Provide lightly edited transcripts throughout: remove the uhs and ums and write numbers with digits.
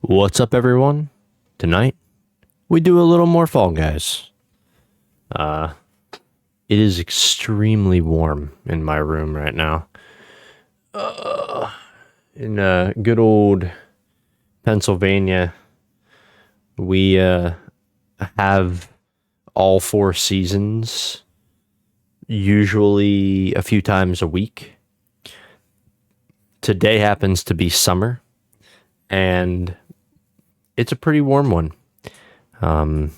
What's up, everyone? Tonight, we do a little more Fall Guys. It is extremely warm in my room right now. In good old Pennsylvania, we have all four seasons, usually a few times a week. Today happens to be summer, and it's a pretty warm one. Don't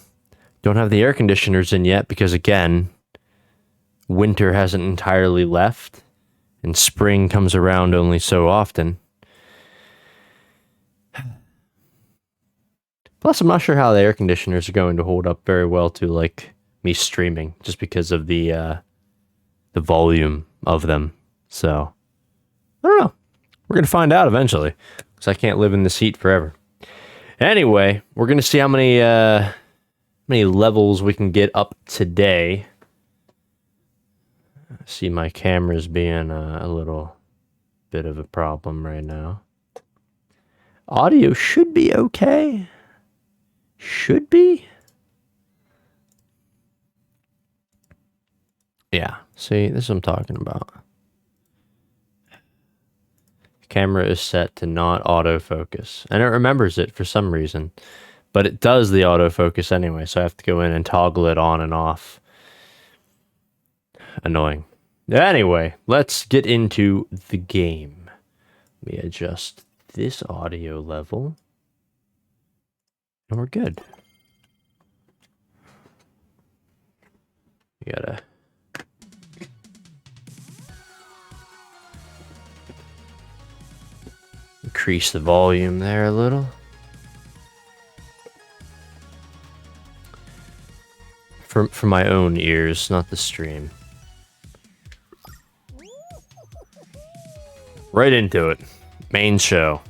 have the air conditioners in yet because, again, winter hasn't entirely left and spring comes around only so often. Plus, I'm not sure how the air conditioners are going to hold up very well to like me streaming, just because of the volume of them. So I don't know. We're gonna find out eventually, because I can't live in this heat forever. Anyway, we're gonna see how many levels we can get up today. I see my camera's being a little bit of a problem right now. Audio should be okay. Should be. Yeah, see, this is what I'm talking about. Camera is set to not autofocus, and it remembers it for some reason, but it does the autofocus anyway, so I have to go in and toggle it on and off. Annoying. Anyway, let's get into the game. Let me adjust this audio level, and we're good. We gotta increase the volume there a little. For my own ears, not the stream. Right into it. Main show.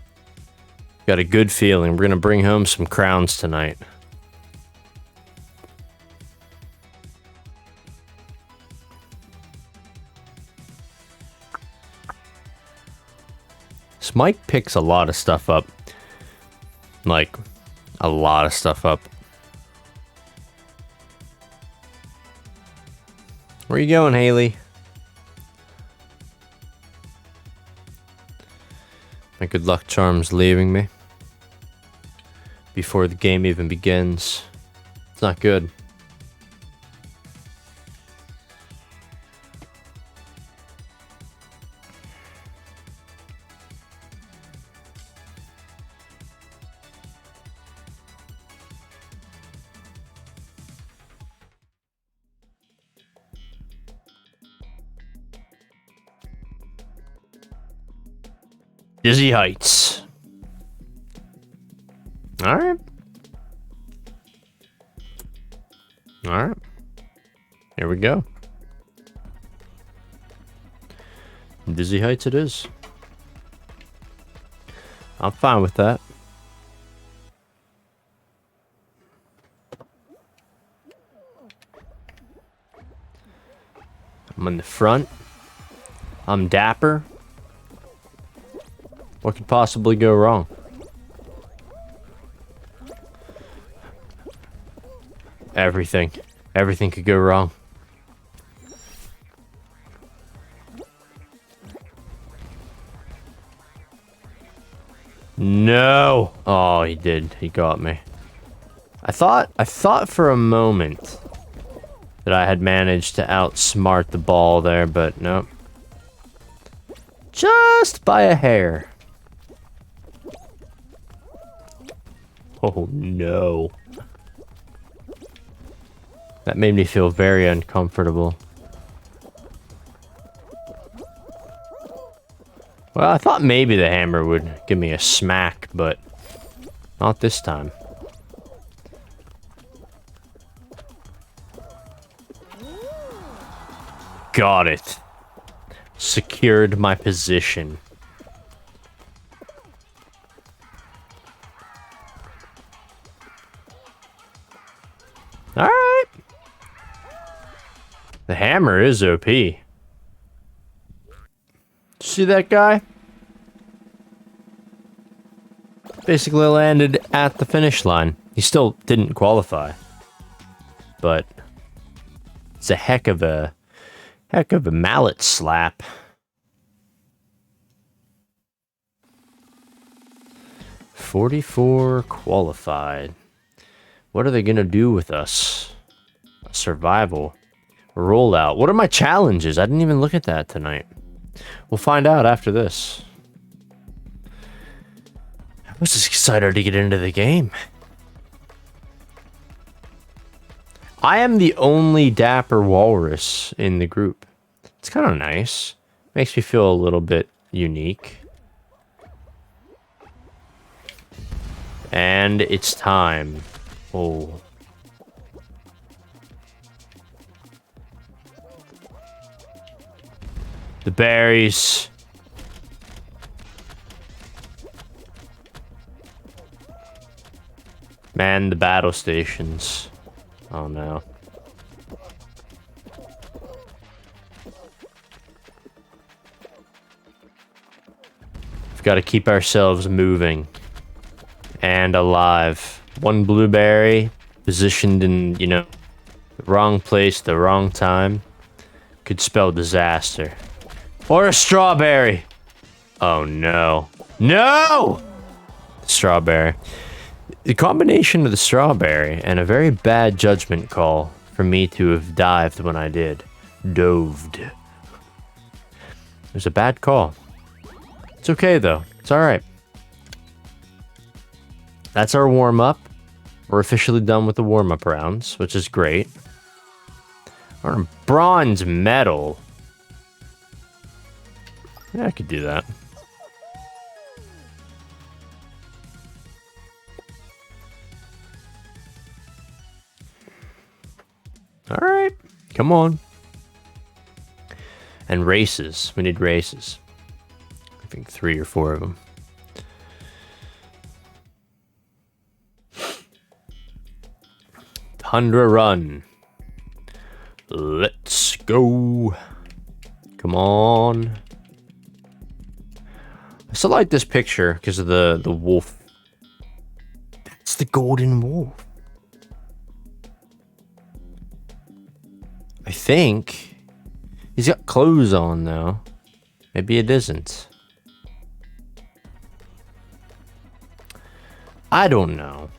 Got a good feeling. We're gonna bring home some crowns tonight. This mic picks a lot of stuff up. Like, a lot of stuff up. Where you going, Haley? My good luck charm's leaving me before the game even begins. It's not good. Dizzy Heights. Alright. Alright. Here we go. Dizzy Heights it is. I'm fine with that. I'm in the front. I'm dapper. What could possibly go wrong? Everything. Everything could go wrong. No! Oh, he did. He got me. I thought for a moment that I had managed to outsmart the ball there, but nope. Just by a hair. Oh no. That made me feel very uncomfortable. Well, I thought maybe the hammer would give me a smack, but not this time. Got it. Secured my position. Alright. The hammer is OP. See that guy? basically landed at the finish line. He still didn't qualify, but it's a heck of a mallet slap. "44 qualified. What are they gonna do with us? Survival. Rollout. What are my challenges? I didn't even look at that tonight. We'll find out after this. I was just excited to get into the game. I am the only dapper walrus in the group. It's kind of nice. Makes me feel a little bit unique. And it's time. Oh. The berries. Man, the battle stations. Oh no. We've got to keep ourselves moving and alive. One blueberry positioned in, you know, the wrong place, the wrong time could spell disaster. Or a strawberry. Oh no. No! Strawberry. The combination of the strawberry and a very bad judgment call for me to have dived when I did. Doved. It was a bad call. It's okay though. It's alright. That's our warm-up. We're officially done with the warm-up rounds, which is great. Our bronze medal. Yeah, I could do that. Alright, come on. And races. We need races. I think 3 or 4 of them. Tundra Run. Let's go. Come on. I still like this picture because of the wolf. That's the golden wolf. I think he's got clothes on though. Maybe it isn't. I don't know.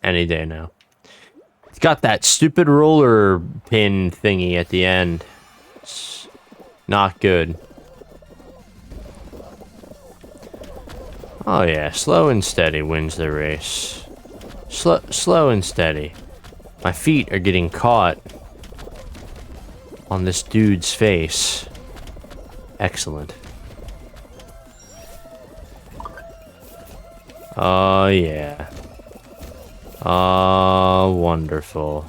Any day now. It's got that stupid roller pin thingy at the end. It's not good. Oh yeah, slow and steady wins the race. Slow and steady. My feet are getting caught on this dude's face. Excellent. Oh yeah. Oh, wonderful.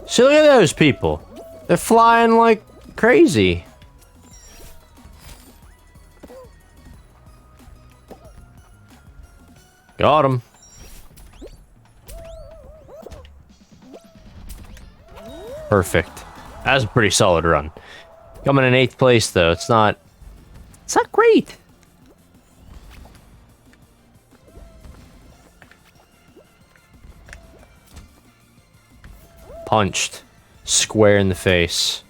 See, look at those people. They're flying like crazy. Got him. Perfect. That was a pretty solid run. Coming in 8th place though, it's not great. Punched. Square in the face.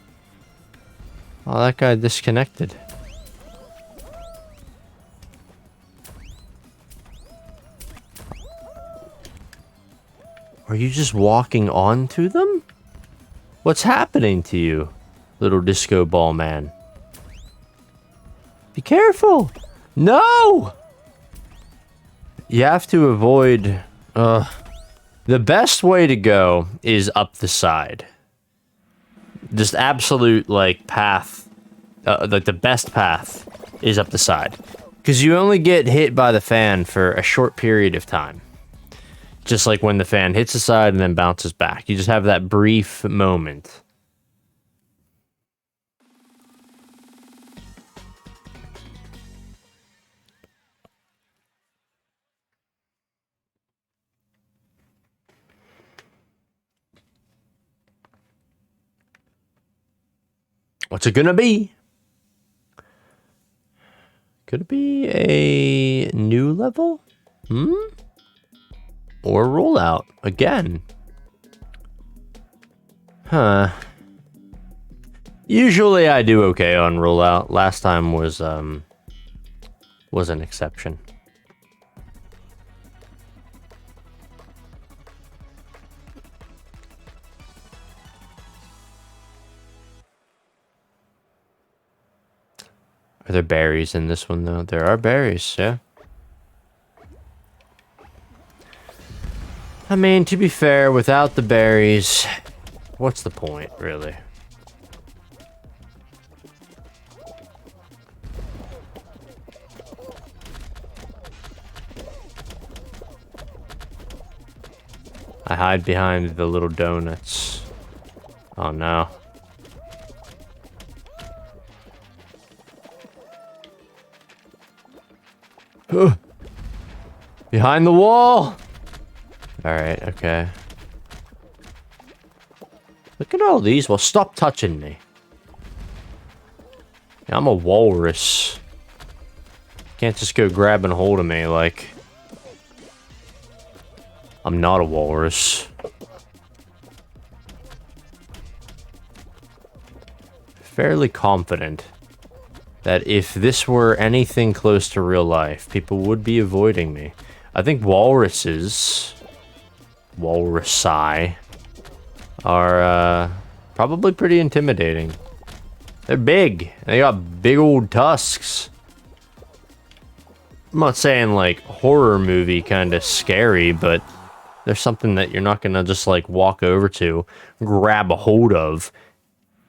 Oh, that guy disconnected. Are you just walking onto them? What's happening to you, little disco ball man? Be careful! No! You have to avoid... the best way to go is up the side. Just absolute, like, path. Like, the best path is up the side. Because you only get hit by the fan for a short period of time. just like when the fan hits the side and then bounces back. You just have that brief moment. What's it gonna be? Could it be a new level? Or rollout again? Huh. Usually I do okay on rollout. Last time was an exception. Are there berries in this one, though? There are berries, yeah. I mean, to be fair, without the berries, what's the point, really? I hide behind the little donuts. Oh, no. Behind the wall! Alright, okay. Look at all these. Well, stop touching me. Yeah, I'm a walrus. Can't just go grabbing hold of me like... I'm not a walrus. Fairly confident that if this were anything close to real life, people would be avoiding me. I think walruses, walrusi, are probably pretty intimidating. They're big. They got big old tusks. I'm not saying like horror movie kind of scary, but there's something that you're not gonna just like walk over to, grab a hold of,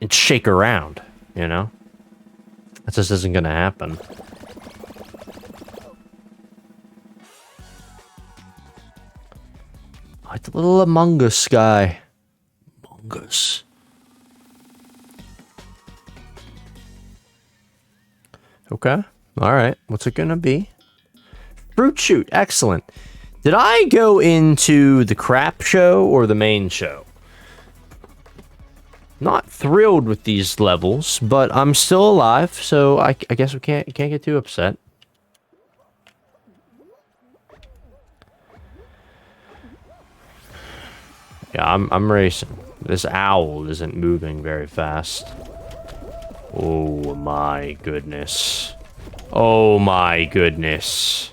and shake around, you know? That just isn't gonna happen. Like the little Among Us guy. Among Us. Okay. Alright. What's it gonna be? Fruit shoot. Excellent. Did I go into the crap show or the main show? Not thrilled with these levels, but I'm still alive, so I guess we can't get too upset. Yeah, I'm racing. This owl isn't moving very fast. Oh my goodness. Oh my goodness.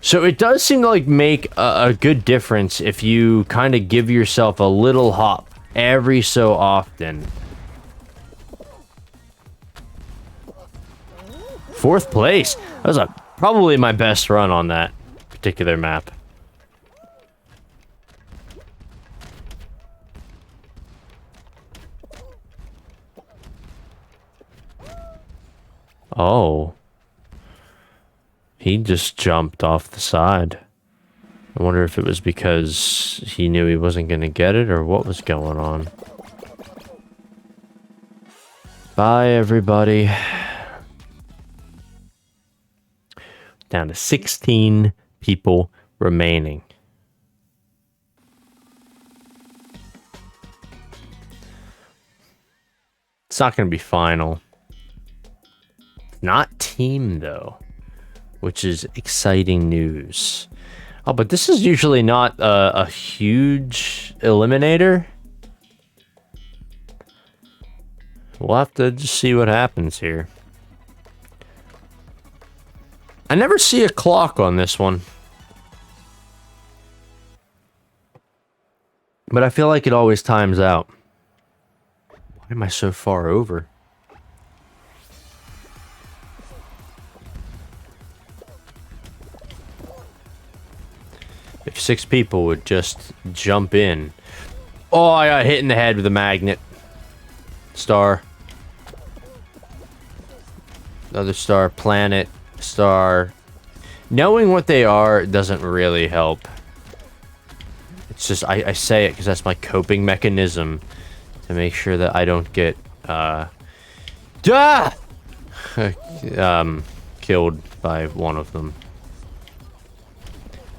So it does seem to like make a good difference if you kind of give yourself a little hop every so often. Fourth place. That was probably my best run on that particular map. Oh. He just jumped off the side. I wonder if it was because he knew he wasn't going to get it or what was going on. Bye, everybody. Down to 16 people remaining. It's not going to be final. Not team, though. Which is exciting news. Oh, but this is usually not a huge eliminator. We'll have to just see what happens here. I never see a clock on this one. But I feel like it always times out. Why am I so far over? If 6 people would just jump in. Oh, I got hit in the head with a magnet. Star. Another star. Planet. Star. Knowing what they are doesn't really help. It's just, I say it because that's my coping mechanism to make sure that I don't get, killed by one of them.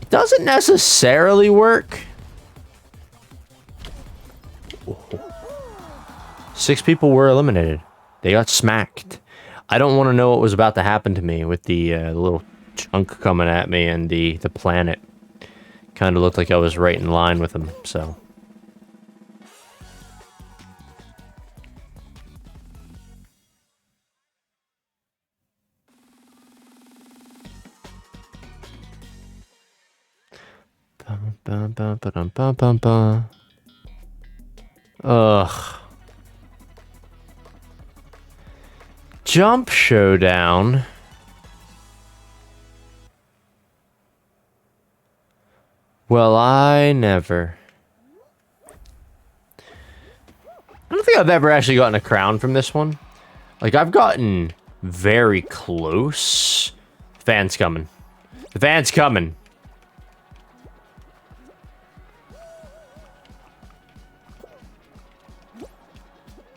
It doesn't necessarily work. 6 people were eliminated. They got smacked. I don't want to know what was about to happen to me with the little chunk coming at me and the planet. Kind of looked like I was right in line with them, so. Ugh. Jump Showdown. Well, I never. I don't think I've ever actually gotten a crown from this one. Like, I've gotten very close. The fan's coming. The fan's coming.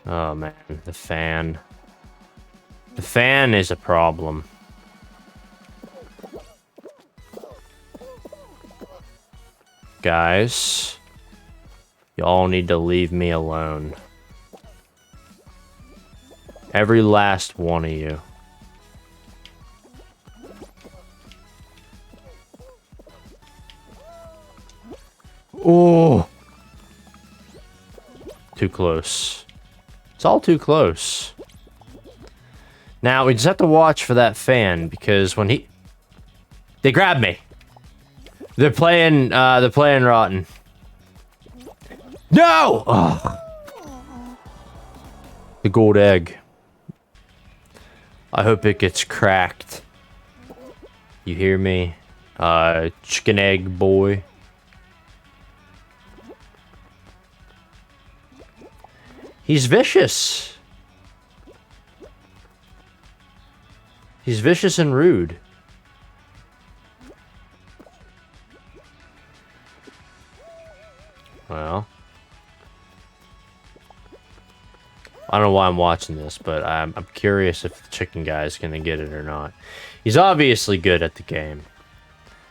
Oh, man. The fan. The fan is a problem. Guys, y'all need to leave me alone. Every last one of you. Oh, too close. It's all too close. Now we just have to watch for that fan because when they grab me. They're playing rotten. No! Ugh. The gold egg. I hope it gets cracked. You hear me? Chicken egg boy. He's vicious. He's vicious and rude. Well, I don't know why I'm watching this, but I'm curious if the chicken guy is going to get it or not. He's obviously good at the game.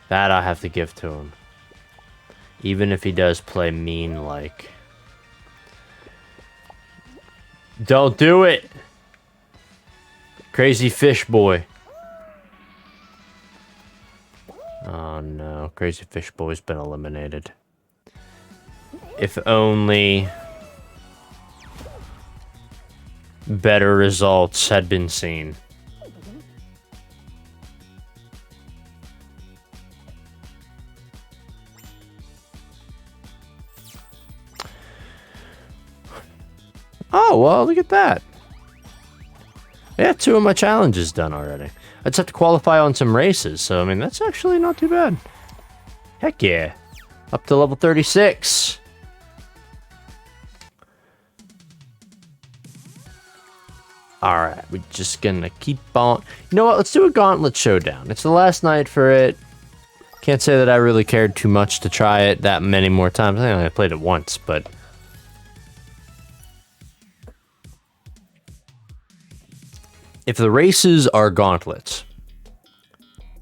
That I have to give to him. Even if he does play mean-like. Don't do it! Crazy fish boy. Oh no, Crazy Fish Boy's been eliminated. If only better results had been seen. Oh, well, look at that. Yeah, 2 of my challenges done already. I just have to qualify on some races, so, I mean, that's actually not too bad. Heck yeah. Up to level 36. Alright, we're just gonna keep on... You know what, let's do a Gauntlet Showdown. It's the last night for it. Can't say that I really cared too much to try it that many more times. I think I only played it once, but... If the races are gauntlets,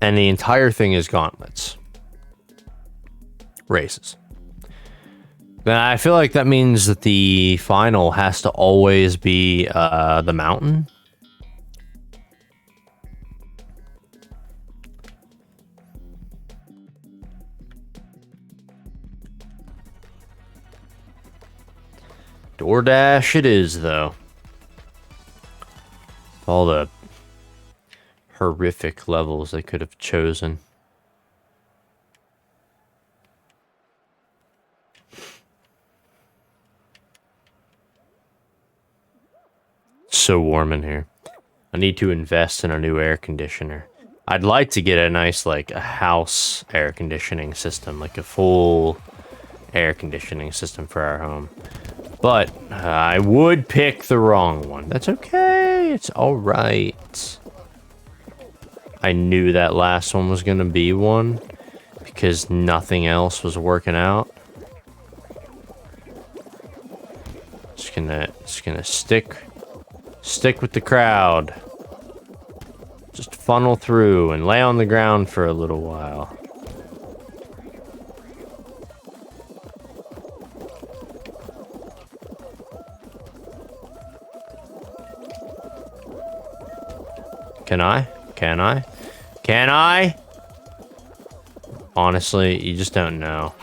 and the entire thing is gauntlets, races, then I feel like that means that the final has to always be the mountain. DoorDash it is, though. All the horrific levels they could have chosen. It's so warm in here. I need to invest in a new air conditioner. I'd like to get a nice, like, a house air conditioning system, like a full air conditioning system for our home. But I would pick the wrong one. That's okay. It's all right. I knew that last one was going to be one because nothing else was working out. Just gonna stick with the crowd. Just funnel through and lay on the ground for a little while. Can I? Can I? Can I? Honestly, you just don't know.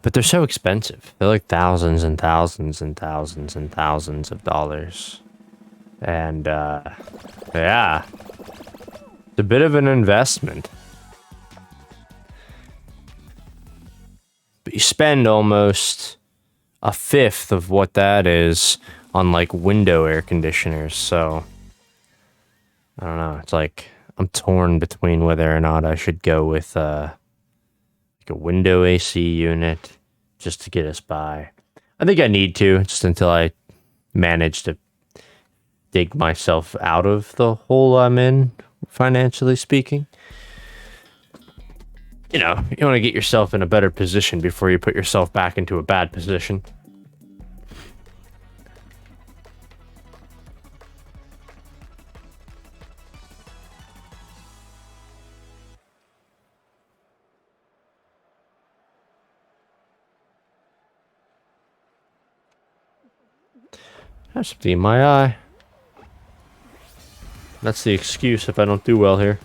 But they're so expensive. They're like thousands and thousands and thousands and thousands of dollars. And, yeah. It's a bit of an investment. But you spend almost a fifth of what that is on, like, window air conditioners, so... I don't know, it's like... I'm torn between whether or not I should go with, like a window AC unit just to get us by. I think I need to, just until I manage to dig myself out of the hole I'm in, financially speaking. You know, you want to get yourself in a better position before you put yourself back into a bad position. There's something in my eye. That's the excuse if I don't do well here.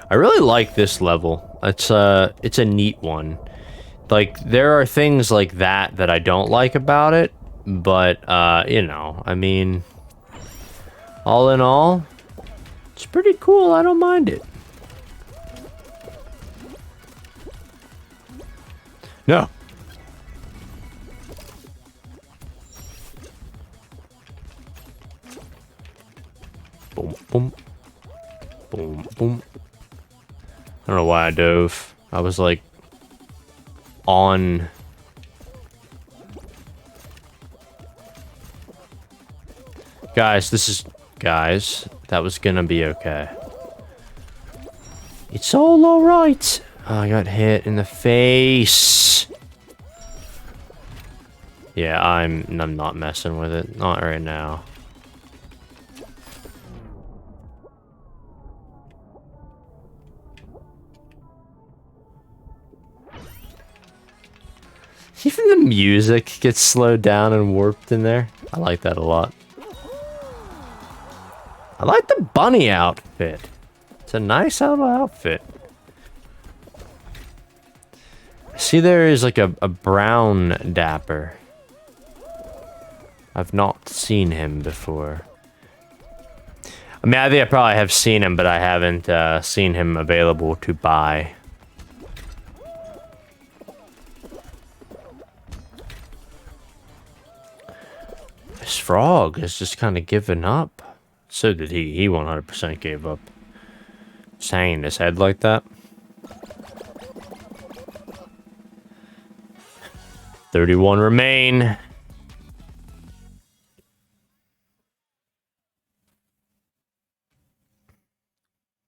I really like this level. It's a neat one. Like, there are things like that I don't like about it, but, you know, I mean, all in all, it's pretty cool. I don't mind it. No. Boom, boom. Boom, boom. I don't know why I dove. I was like on. Guys, guys, that was gonna be okay. It's all alright. Oh, I got hit in the face. Yeah, I'm not messing with it. Not right now. Even the music gets slowed down and warped in there. I like that a lot. I like the bunny outfit. It's a nice little outfit. See, there is like a brown dapper. I've not seen him before. I mean, I think I probably have seen him, but I haven't seen him available to buy. This frog has just kind of given up. So did he. He 100% gave up. Just hanging his head like that. 31 remain.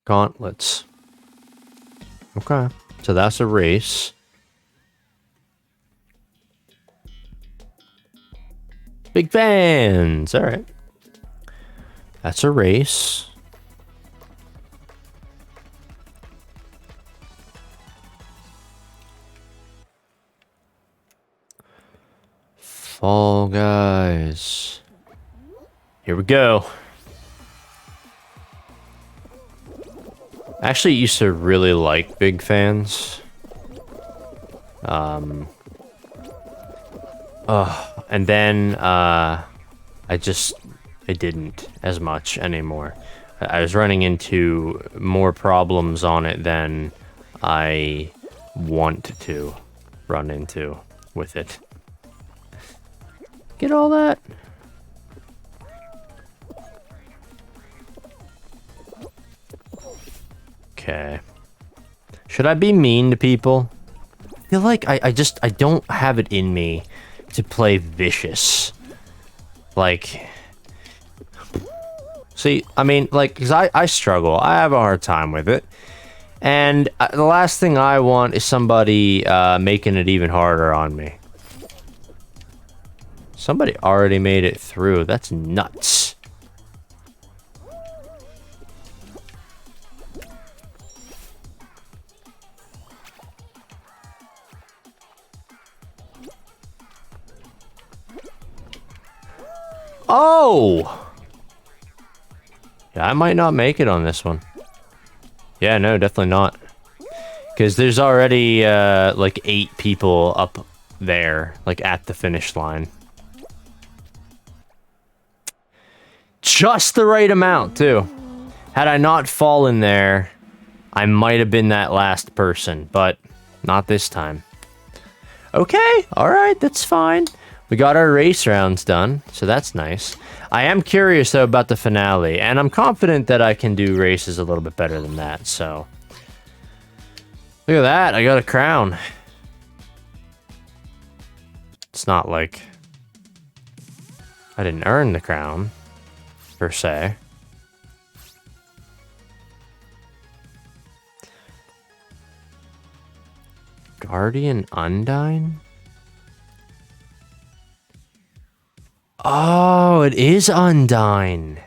Gauntlets. Okay. So that's a race. Big fans. All right. That's a race. Fall Guys. Here we go. I actually used to really like Big Fans. And then I didn't as much anymore. I was running into more problems on it than I want to run into with it. Get all that? Okay. Should I be mean to people? I feel like I don't have it in me to play vicious. Like, see, I mean, like, because I struggle. I have a hard time with it. And the last thing I want is somebody making it even harder on me. Somebody already made it through. That's nuts. Oh! Yeah, I might not make it on this one. Yeah, no, definitely not. Because there's already, like, 8 people up there, like, at the finish line. Just the right amount, too. Had I not fallen there, I might have been that last person, but not this time. Okay, alright, that's fine. We got our race rounds done, so that's nice. I am curious, though, about the finale, and I'm confident that I can do races a little bit better than that, so... Look at that, I got a crown. It's not like... I didn't earn the crown, per se. Guardian Undyne? Oh, it is Undyne.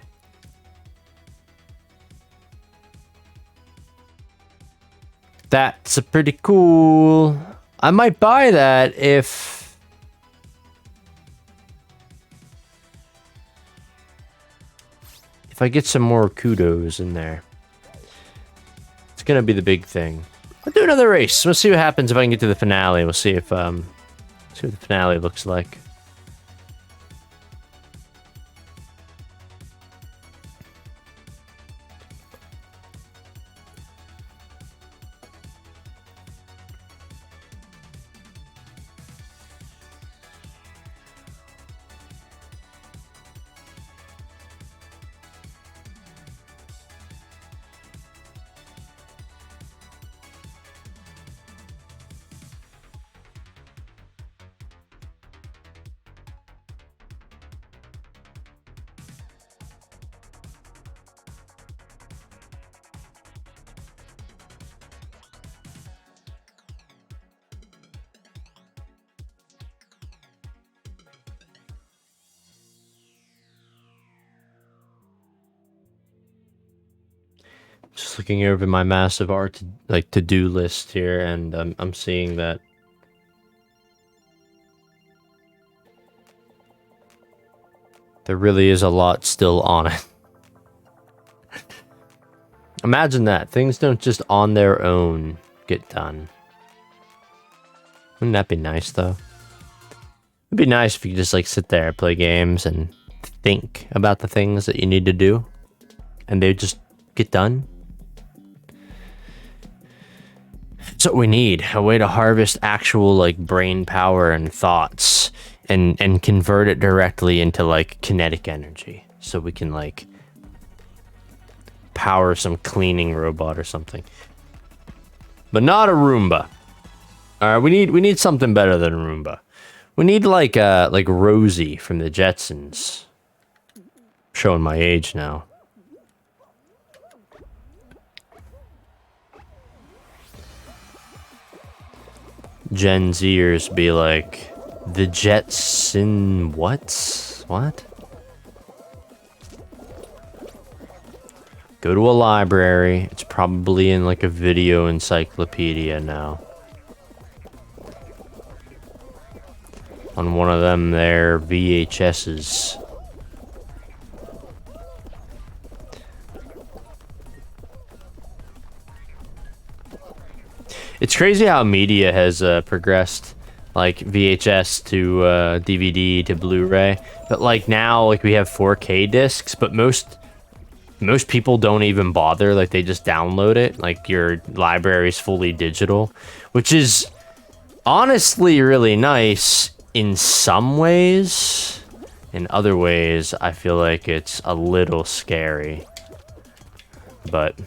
That's a pretty cool. I might buy that if I get some more kudos in there. It's gonna be the big thing. I'll do another race. We'll see what happens if I can get to the finale. We'll see if see what the finale looks like. Just looking over my massive to-do list here, and I'm seeing that there really is a lot still on it. Imagine that. Things don't just on their own get done. Wouldn't that be nice, though? It'd be nice if you could just, like, sit there, play games, and think about the things that you need to do, and they just get done. That's what we need. A way to harvest actual, like, brain power and thoughts and convert it directly into, like, kinetic energy. So we can, like, power some cleaning robot or something. But not a Roomba. Alright, we need something better than a Roomba. We need, like Rosie from the Jetsons. Showing my age now. Gen Zers be like, the Jetson what? What? Go to a library. It's probably in like a video encyclopedia now. On one of them there VHSs. It's crazy how media has progressed, like VHS to DVD to Blu-ray, but like now, like we have 4K discs, but most people don't even bother. Like they just download it. Like your library is fully digital, which is honestly really nice in some ways. In other ways, I feel like it's a little scary, but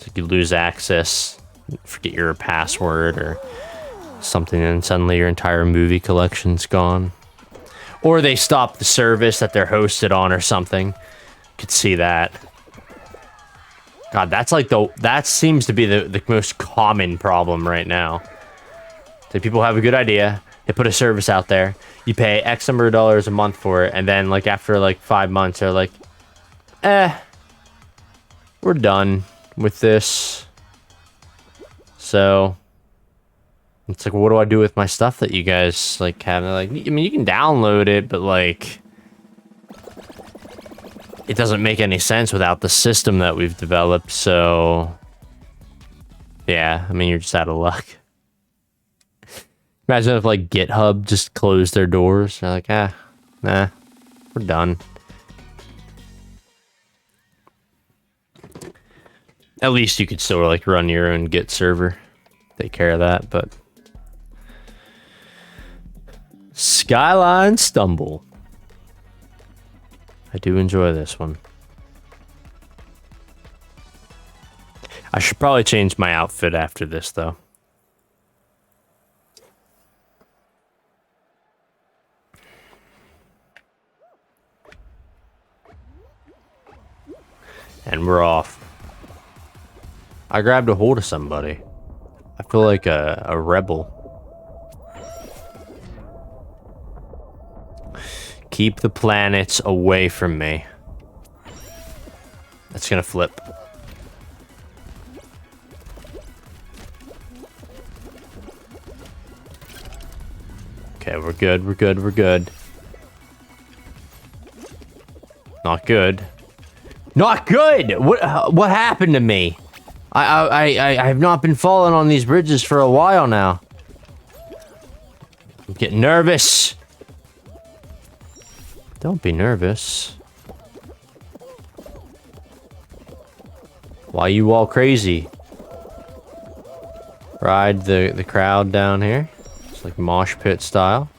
It's like you lose access, forget your password or something, and suddenly your entire movie collection's gone. Or they stop the service that they're hosted on or something. Could see that. God, that's like that seems to be the most common problem right now. So people have a good idea, they put a service out there, you pay X number of dollars a month for it, and then like after like 5 months, they're like, we're done with this. So it's like, what do I do with my stuff that you guys like have? They're like, I mean, you can download it, but like, it doesn't make any sense without the system that we've developed. So yeah, I mean, you're just out of luck. Imagine if like GitHub just closed their doors. They're like, nah, we're done. At least you could still like run your own Git server, take care of that. But Skyline Stumble, I do enjoy this one. I should probably change my outfit after this though. And we're off. I grabbed a hold of somebody. I feel like a rebel. Keep the planets away from me. That's gonna flip. Okay, we're good, we're good, we're good. Not good. Not good! What happened to me? I have not been falling on these bridges for a while now. I'm getting nervous. Don't be nervous. Why you all crazy? Ride the crowd down here. It's like mosh pit style.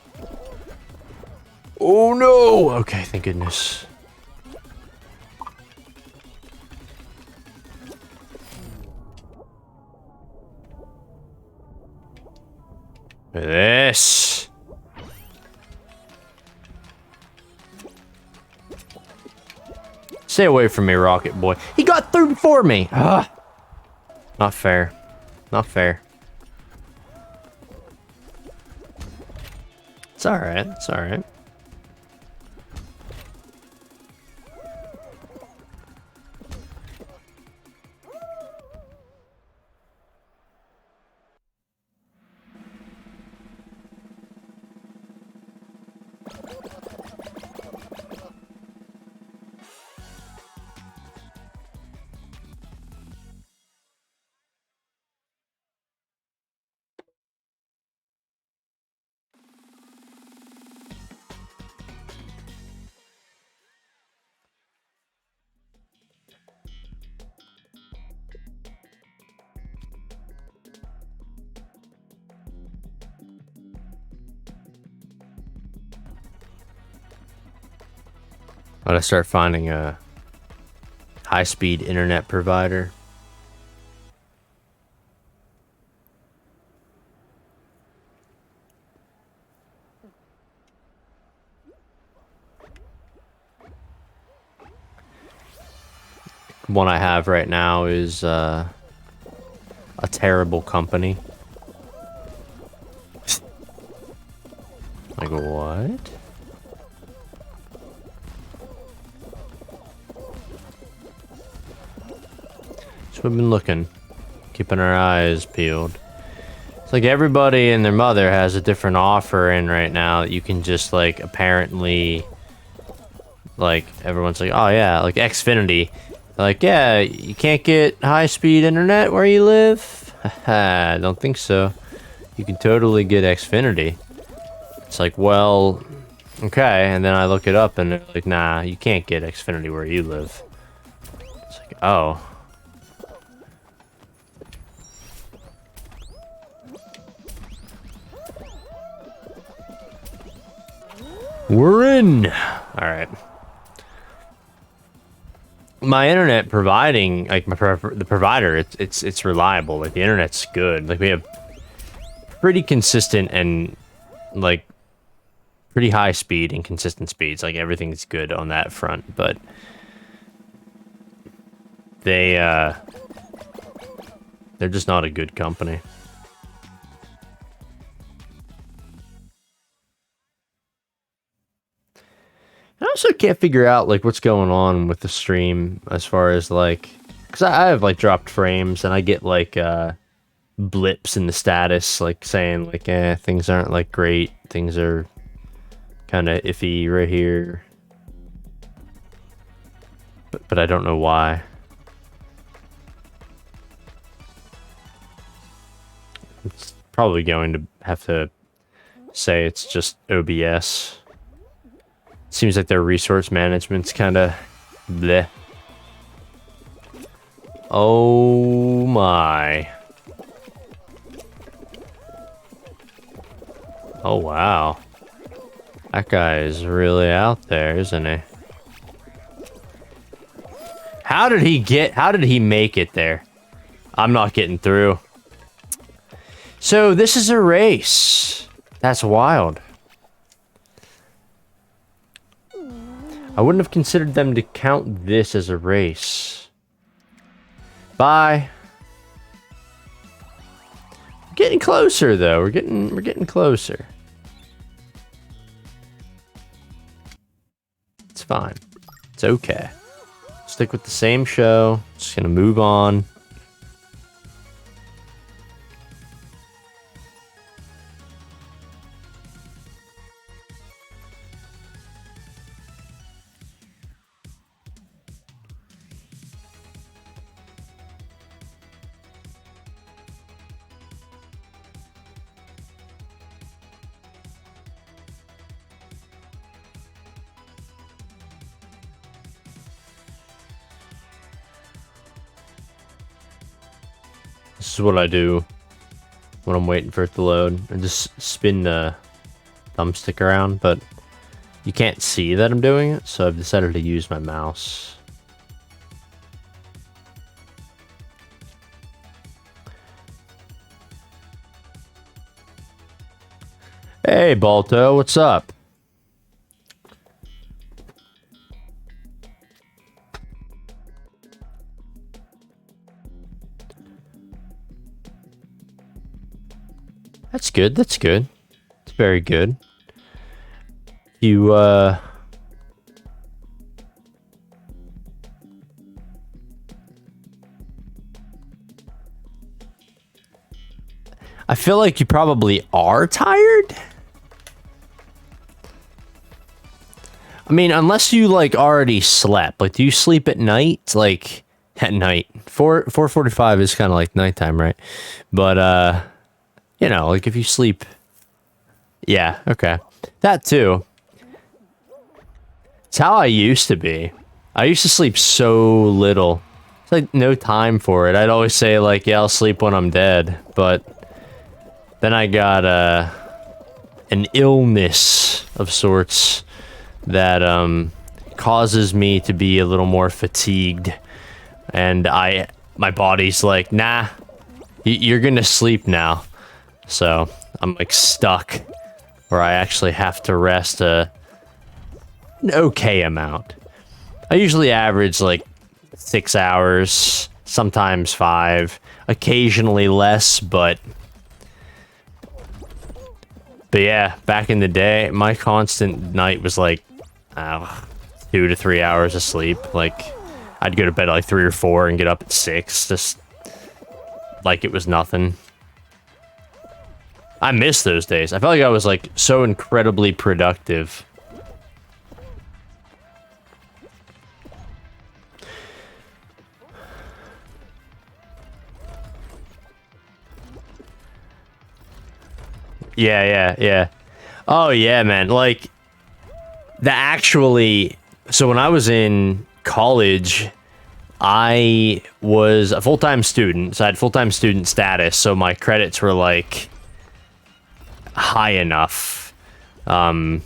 Oh no! Okay, thank goodness. This. Stay away from me, Rocket Boy. He got through before me. Ugh. Not fair. Not fair. It's alright. It's alright. I gotta start finding a high-speed internet provider. One I have right now is a terrible company. Like what? So we've been looking, keeping our eyes peeled. It's like everybody and their mother has a different offer in right now that you can just like apparently, like everyone's like, oh yeah, like Xfinity. Like, yeah, you can't get high-speed internet where you live? Haha, I don't think so. You can totally get Xfinity. It's like, well, okay, and then I look it up and they're like, nah, you can't get Xfinity where you live. It's like, oh. We're in! Alright. my internet providing, like the provider, it's reliable. Like the internet's good. Like we have pretty consistent and like pretty high speed and consistent speeds. Like everything's good on that front, but they're just not a good company. I also can't figure out like what's going on with the stream as far as like, because I have like dropped frames and I get like blips in the status, like saying like, things aren't like great, things are kind of iffy right here, but I don't know why. It's probably going to have to say it's just OBS. Seems like their resource management's kind of bleh. Oh my. Oh wow. That guy is really out there, isn't he? How did he make it there? I'm not getting through. So this is a race. That's wild. I wouldn't have considered them to count this as a race. Bye. We're getting closer though. We're getting closer. It's fine. It's okay. Stick with the same show. Just gonna move on. This is what I do when I'm waiting for it to load. I just spin the thumbstick around, but you can't see that I'm doing it, so I've decided to use my mouse. Hey, Balto, what's up? That's good, that's good. It's very good. You, I feel like you probably are tired. I mean, unless you, like, already slept. Like, do you sleep at night? Like, at night. 4:45 is kind of like nighttime, right? But, you know, like if you sleep... Yeah, okay. That too. It's how I used to be. I used to sleep so little. It's like no time for it. I'd always say like, yeah, I'll sleep when I'm dead. But then I got an illness of sorts that causes me to be a little more fatigued. And my body's like, nah, you're gonna sleep now. So I'm like stuck where I actually have to rest an okay amount. I usually average like 6 hours, sometimes 5, occasionally less, but yeah, back in the day, my constant night was like 2 to 3 hours of sleep. Like I'd go to bed at like 3 or 4 and get up at 6, just like it was nothing. I miss those days. I felt like I was like so incredibly productive. Yeah. Oh yeah, man. Like so when I was in college, I was a full-time student, so I had full-time student status, so my credits were like high enough that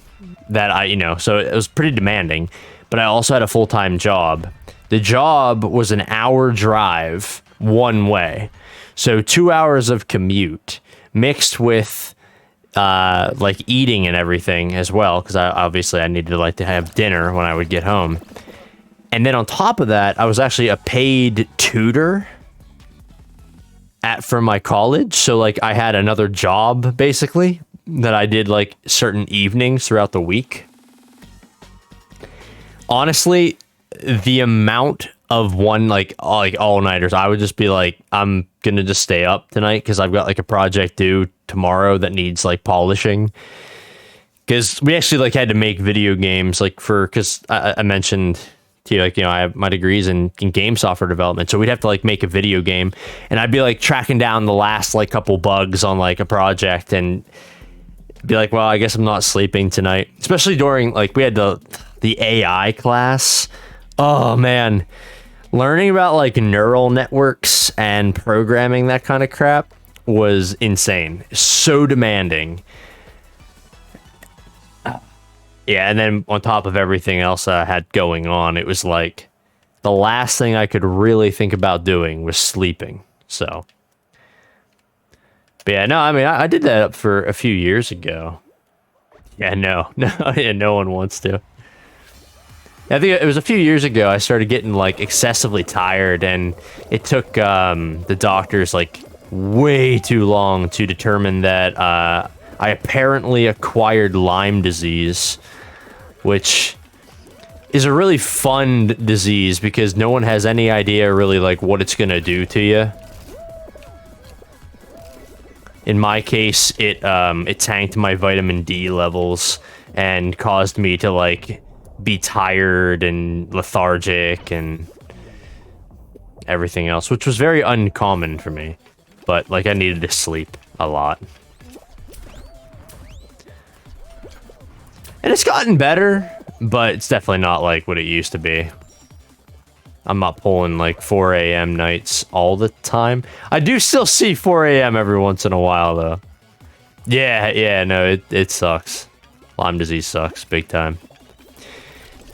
so it was pretty demanding, but I also had a full-time job. The job was an hour drive one way. So 2 hours of commute mixed with like eating and everything as well, because I needed to have dinner when I would get home. And then on top of that, I was actually a paid tutor from my college. So like I had another job basically that I did like certain evenings throughout the week. Honestly, the amount of like all-nighters, I would just be like, I'm gonna just stay up tonight because I've got like a project due tomorrow that needs like polishing. Because we actually like had to make video games because I mentioned to you, like, I have my degrees in game software development, so we'd have to like make a video game, and I'd be like tracking down the last like couple bugs on like a project and be like, well, I guess I'm not sleeping tonight. Especially during like we had the AI class. Oh man, learning about like neural networks and programming, that kind of crap, was insane. So demanding. Yeah, and then on top of everything else I had going on, it was like the last thing I could really think about doing was sleeping. So, but yeah, no, I mean, I did that up for a few years ago. Yeah, no, yeah, no one wants to. I think it was a few years ago I started getting like excessively tired, and it took the doctors like way too long to determine that I apparently acquired Lyme disease, which is a really fun disease because no one has any idea really like what it's gonna do to you. In my case, it tanked my vitamin D levels and caused me to like be tired and lethargic and everything else, which was very uncommon for me. But like I needed to sleep a lot. And it's gotten better, but it's definitely not like what it used to be. I'm not pulling like 4 a.m. nights all the time. I do still see 4 a.m. every once in a while, though. Yeah, no, it sucks. Lyme disease sucks, big time.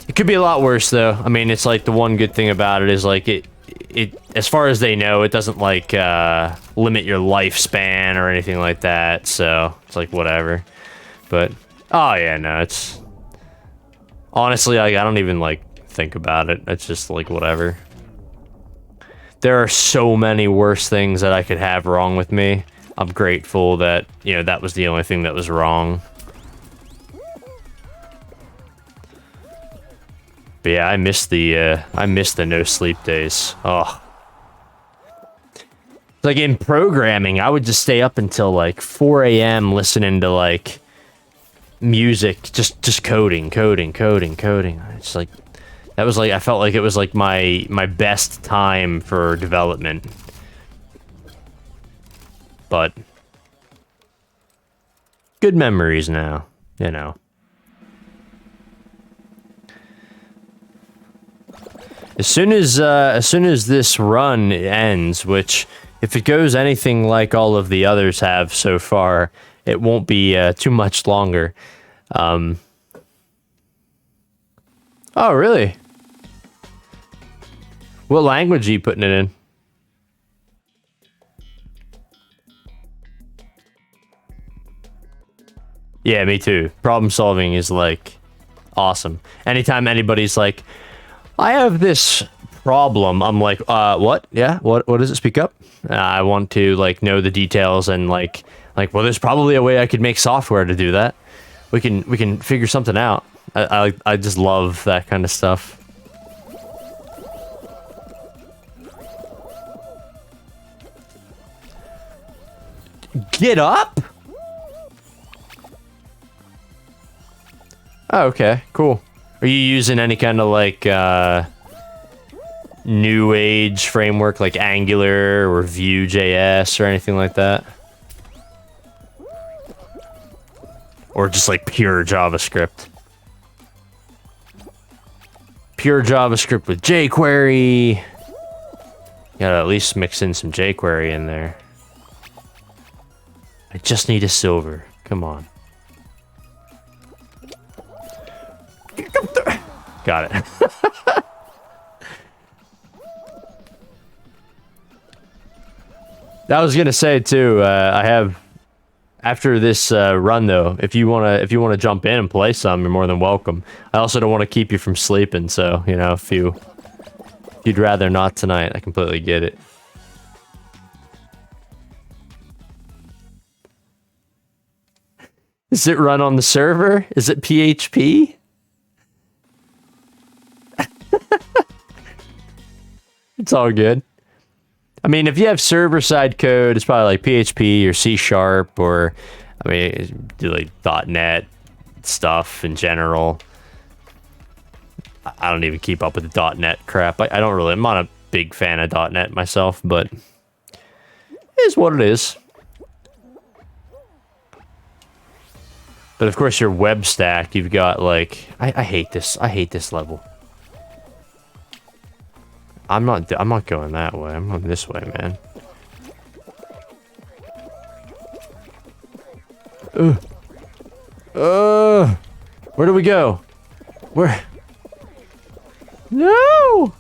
It could be a lot worse, though. I mean, it's like the one good thing about it is like it as far as they know, it doesn't like limit your lifespan or anything like that. So it's like whatever. But oh yeah, no, it's honestly like I don't even like think about it. It's just like whatever. There are so many worse things that I could have wrong with me. I'm grateful that, that was the only thing that was wrong. But yeah, I miss the no sleep days. Oh. Like in programming, I would just stay up until like 4 a.m. listening to like music, just coding. It's like that was like I felt like it was like my best time for development. But good memories now, As soon as this run ends, which if it goes anything like all of the others have so far, it won't be too much longer. Oh, really? What language are you putting it in? Yeah, me too. Problem solving is like awesome. Anytime anybody's like, I have this problem, I'm like, what? Yeah, what does it? Speak up. I want to like know the details and like, well, there's probably a way I could make software to do that. We can figure something out. I just love that kind of stuff. Get up? Oh, okay, cool. Are you using any kind of like new age framework like Angular or Vue.js or anything like that? Or just like pure JavaScript? Pure JavaScript with jQuery. Gotta at least mix in some jQuery in there. I just need a silver. Come on. Got it. I was gonna say too. I have after this run though. If you wanna jump in and play some, you're more than welcome. I also don't want to keep you from sleeping. So you know, if you'd rather not tonight, I completely get it. Is it run on the server? Is it PHP? It's all good. I mean, if you have server-side code, it's probably like PHP or C#, or, I mean, do like .NET stuff in general. I don't even keep up with the .NET crap. I don't really, I'm not a big fan of .NET myself, but it is what it is. But of course, your web stack, you've got like, I hate this. I hate this level. I'm not going that way. I'm going this way, man. Where do we go? Where? No!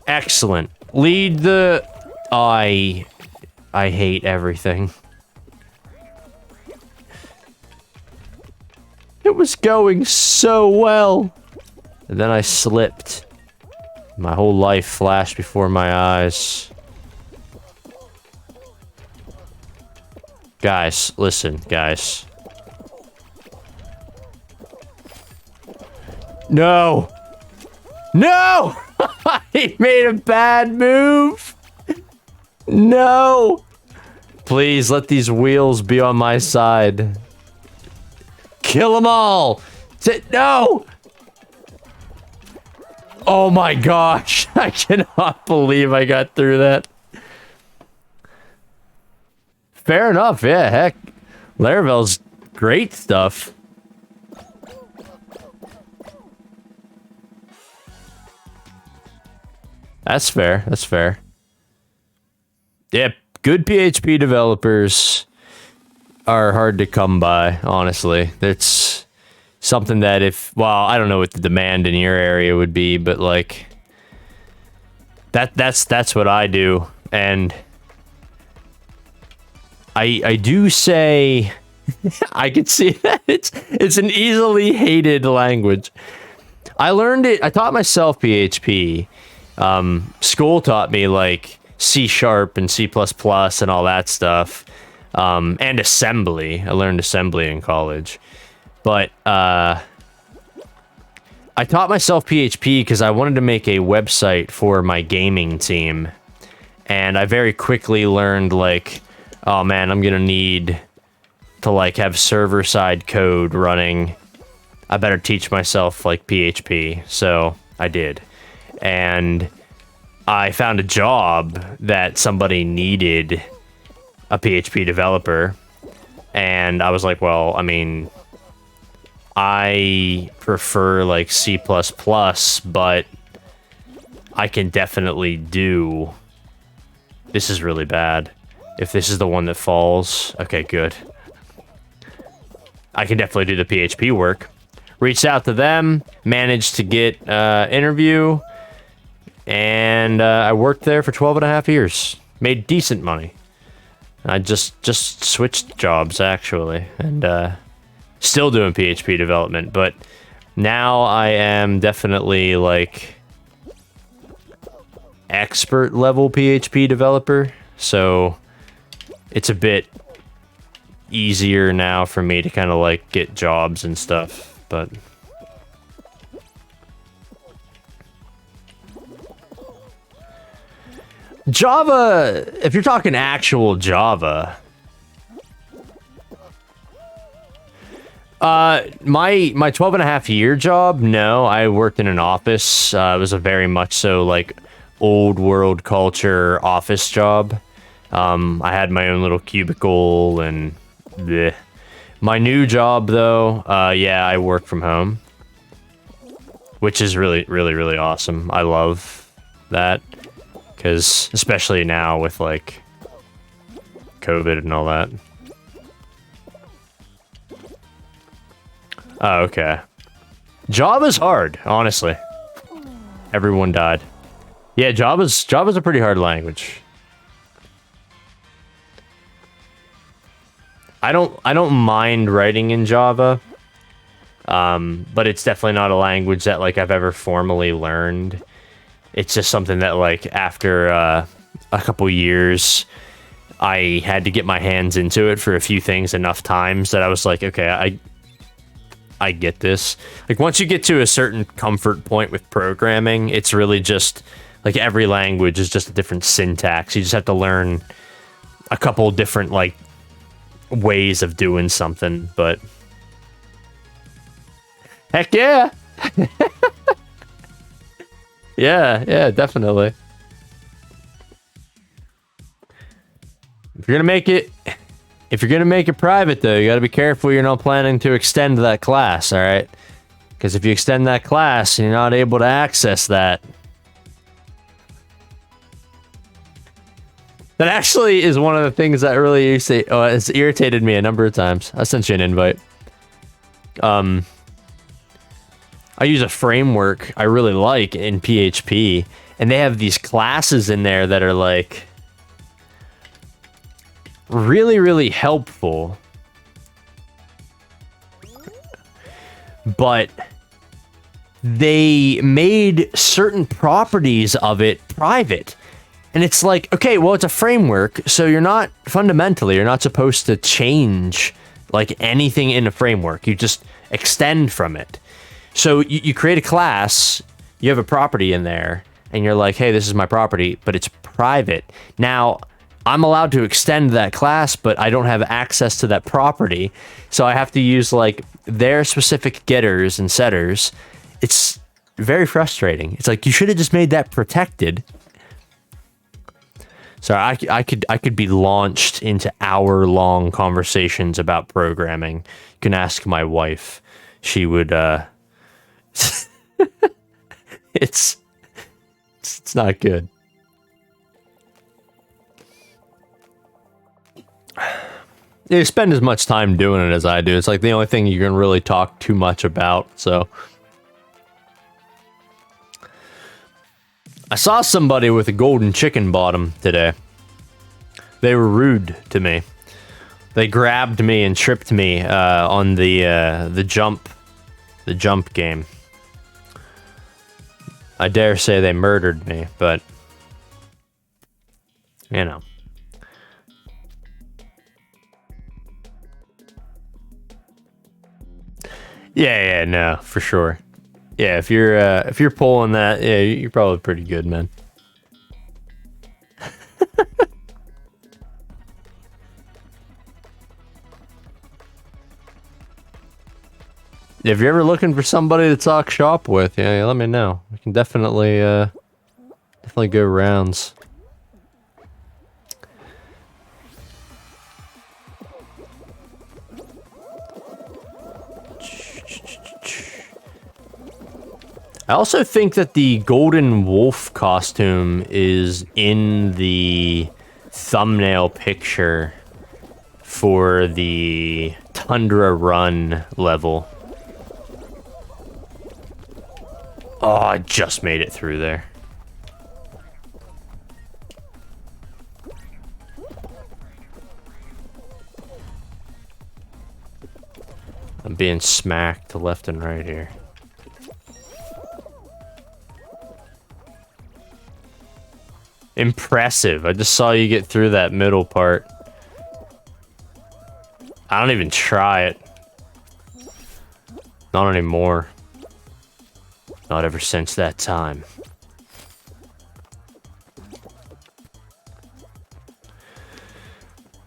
Excellent. Lead the... I hate everything. It was going so well. And then I slipped. My whole life flashed before my eyes. Guys, listen, guys. No! No! I made a bad move! No! Please, let these wheels be on my side. Kill them all! No! Oh my gosh, I cannot believe I got through that. Fair enough, yeah, heck. Laravel's great stuff. That's fair, that's fair. Yeah, good PHP developers are hard to come by, honestly. It's something that if, well, I don't know what the demand in your area would be, but like that's what I do. And I do say I could see that it's an easily hated language. I learned it, I taught myself PHP. School taught me like C# and C++ and all that stuff. And assembly. I learned assembly in college. But I taught myself PHP because I wanted to make a website for my gaming team. And I very quickly learned, like, oh man, I'm gonna need to like have server-side code running. I better teach myself like PHP. So I did. And I found a job that somebody needed a PHP developer. And I was like, well, I mean, I prefer like C++, but I can definitely do... This is really bad. If this is the one that falls... Okay, good. I can definitely do the PHP work. Reached out to them, managed to get interview, and I worked there for 12 and a half years. Made decent money. I just switched jobs, actually, and still doing PHP development, but now I am definitely, like, expert level PHP developer, so it's a bit easier now for me to kind of, like, get jobs and stuff, but... Java, if you're talking actual Java... My 12 and a half year job, no, I worked in an office. It was a very much so, like, old world culture office job. I had my own little cubicle and bleh. My new job, though, yeah, I work from home, which is really, really, really awesome. I love that, because especially now with, like, COVID and all that. Oh, okay. Java's hard, honestly. Everyone died. Yeah, Java's a pretty hard language. I don't mind writing in Java. But it's definitely not a language that like I've ever formally learned. It's just something that like after a couple years I had to get my hands into it for a few things enough times that I was like, okay, I get this. Like once you get to a certain comfort point with programming, it's really just like every language is just a different syntax. You just have to learn a couple different like ways of doing something, but heck yeah. yeah, definitely. If you're gonna make it private though, you gotta be careful you're not planning to extend that class, alright? Because if you extend that class and you're not able to access that, that actually is one of the things that really has irritated me a number of times. I sent you an invite. I use a framework I really like in PHP, and they have these classes in there that are like really, really helpful. But they made certain properties of it private. And it's like, okay, well, it's a framework, so you're not supposed to change like anything in a framework. You just extend from it. So you create a class, you have a property in there, and you're like, hey, this is my property, but it's private. Now, I'm allowed to extend that class, but I don't have access to that property. So I have to use like their specific getters and setters. It's very frustrating. It's like, you should have just made that protected. So I could be launched into hour-long conversations about programming. You can ask my wife. She would, it's not good. You spend as much time doing it as I do. It's like the only thing you can really talk too much about, so. I saw somebody with a golden chicken bottom today. They were rude to me. They grabbed me and tripped me on the jump game. I dare say they murdered me, but you know. Yeah, no, for sure. Yeah, if you're pulling that, yeah, you're probably pretty good, man. If you're ever looking for somebody to talk shop with, yeah, let me know. We can definitely go rounds. I also think that the Golden Wolf costume is in the thumbnail picture for the Tundra Run level. Oh, I just made it through there. I'm being smacked left and right here. Impressive. I just saw you get through that middle part. I don't even try it. Not anymore. Not ever since that time.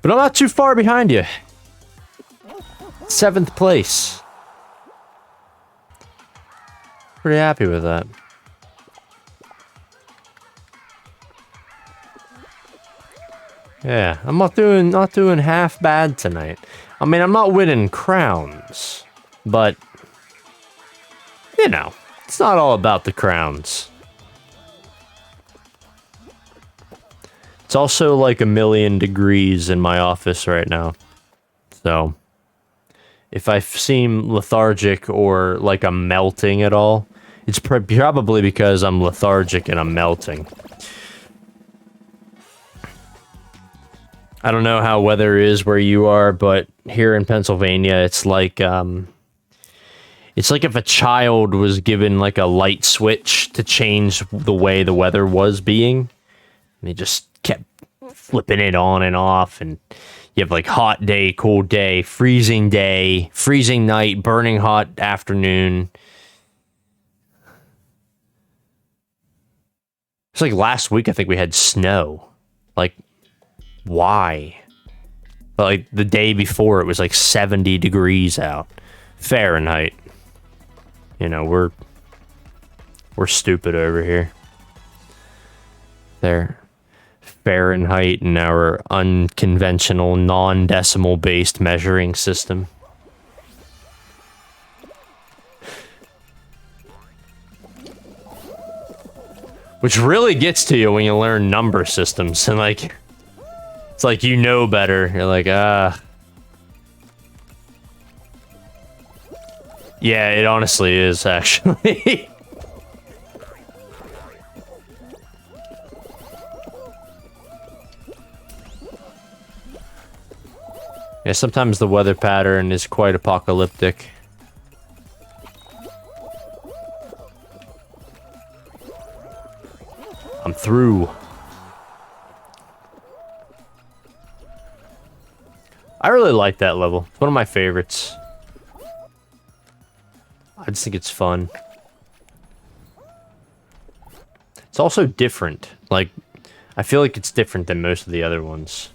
But I'm not too far behind you. 7th place. Pretty happy with that. Yeah, I'm not doing half bad tonight. I mean, I'm not winning crowns, but you know, it's not all about the crowns. It's also like 1,000,000 degrees in my office right now. So, if I seem lethargic or like I'm melting at all, it's probably because I'm lethargic and I'm melting. I don't know how weather is where you are, but here in Pennsylvania, it's like if a child was given like a light switch to change the way the weather was being, and they just kept flipping it on and off, and you have like hot day, cold day, freezing night, burning hot afternoon. It's like last week, I think we had snow. Like, why? But like the day before, it was like 70 degrees out. Fahrenheit. You know, we're stupid over here. There. Fahrenheit and our unconventional, non-decimal based measuring system. Which really gets to you when you learn number systems, and like, it's like you know better. You're like, yeah, it honestly is, actually. Yeah, sometimes the weather pattern is quite apocalyptic. I'm through. I really like that level. It's one of my favorites. I just think it's fun. It's also different. Like, I feel like it's different than most of the other ones.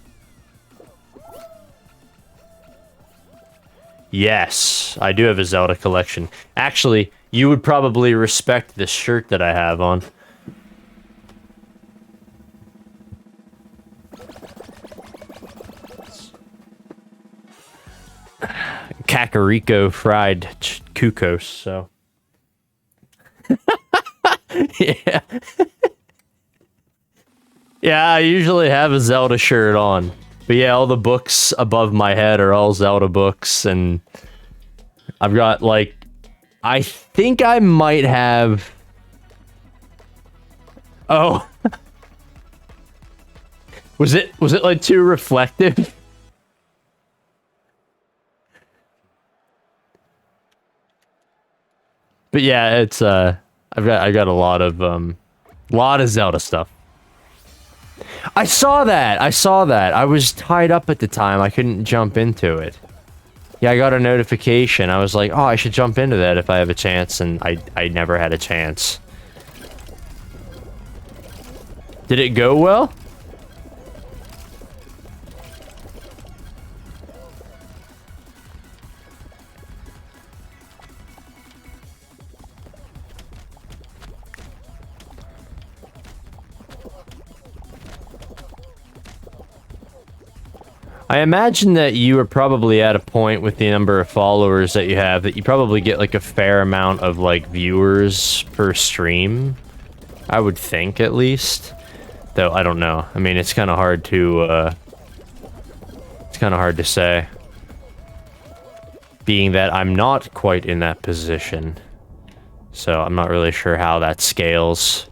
Yes, I do have a Zelda collection. Actually, you would probably respect this shirt that I have on. Kakariko fried Kukos, so. Yeah. Yeah, I usually have a Zelda shirt on. But yeah, all the books above my head are all Zelda books, and I've got, like, I think I might have... Oh. Was it like too reflective? But yeah, it's I got a lot of Zelda stuff. I saw that. I was tied up at the time. I couldn't jump into it. Yeah, I got a notification. I was like, oh, I should jump into that if I have a chance, and I never had a chance. Did it go well? I imagine that you are probably at a point with the number of followers that you have that you probably get like a fair amount of like viewers per stream. I would think, at least. Though I don't know. I mean, it's kind of hard to say. Being that I'm not quite in that position. So I'm not really sure how that scales.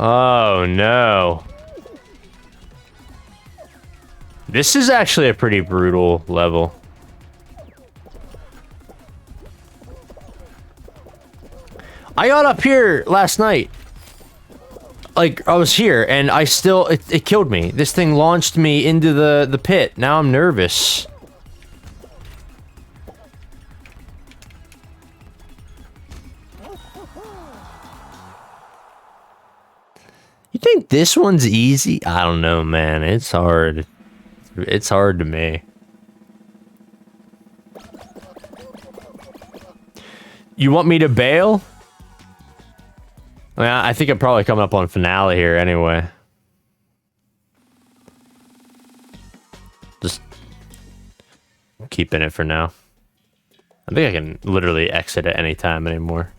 Oh, no. This is actually a pretty brutal level. I got up here last night. Like, I was here, and I still... It killed me. This thing launched me into the pit. Now I'm nervous. You think this one's easy? I don't know, man. It's hard. It's hard to me. You want me to bail? I mean, I think I'm probably coming up on finale here anyway. Just keeping it for now. I think I can literally exit at any time anymore.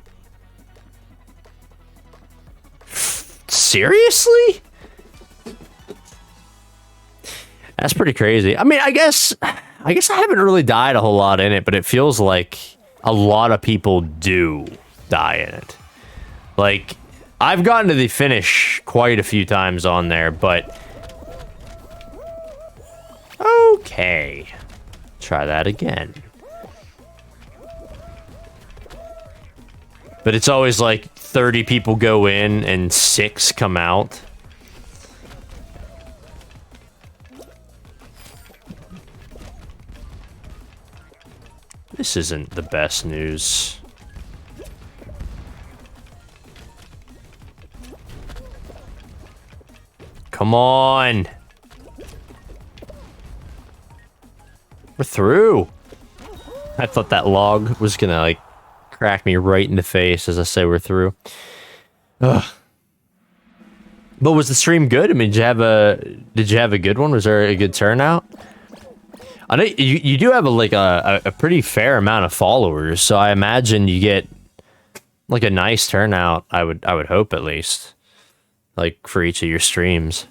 Seriously? That's pretty crazy. I mean, I guess I guess I haven't really died a whole lot in it, but it feels like a lot of people do die in it. Like, I've gotten to the finish quite a few times on there, but... Okay. Try that again. But it's always like 30 people go in and 6 come out. This isn't the best news. Come on. We're through. I thought that log was gonna, like, crack me right in the face as I say we're through. Ugh. But was the stream good? I mean, did you have a good one? Was there a good turnout? I know you do have a pretty fair amount of followers, so I imagine you get like a nice turnout. I would hope, at least, like, for each of your streams.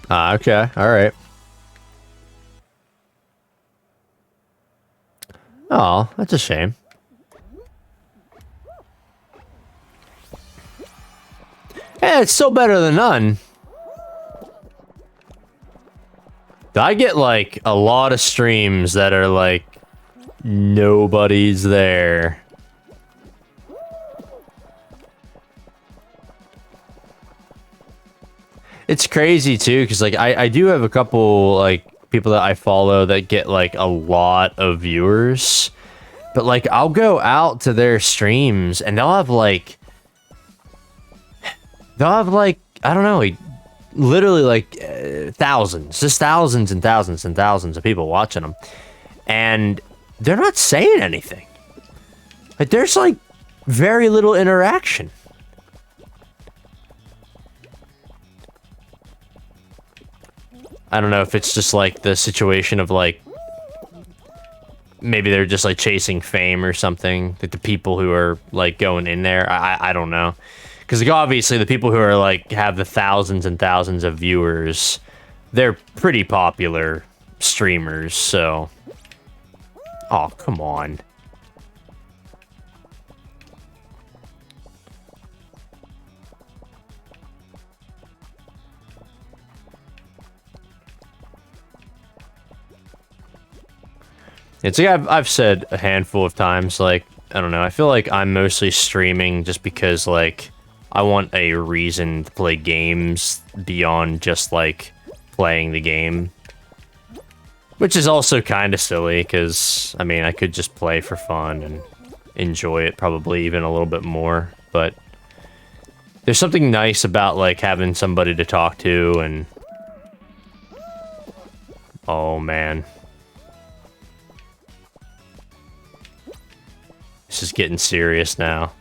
Ah, okay, all right. Oh, that's a shame. Yeah, it's still better than none. I get, like, a lot of streams that are, like, nobody's there. It's crazy, too, because, like, I do have a couple, like, people that I follow that get, like, a lot of viewers. But, like, I'll go out to their streams, and they'll have, like, I don't know, literally, like, thousands. Just thousands and thousands and thousands of people watching them. And they're not saying anything. Like, there's, like, very little interaction. I don't know if it's just, like, the situation of, like, maybe they're just, like, chasing fame or something. Like, the people who are, like, going in there. I don't know. Because, like, obviously the people who are, like, have the thousands and thousands of viewers, they're pretty popular streamers, so... Oh, come on. It's like I've said a handful of times, like, I don't know, I feel like I'm mostly streaming just because, like, I want a reason to play games beyond just, like, playing the game. Which is also kind of silly, because, I mean, I could just play for fun and enjoy it probably even a little bit more, but there's something nice about, like, having somebody to talk to, and... Oh, man. This is getting serious now.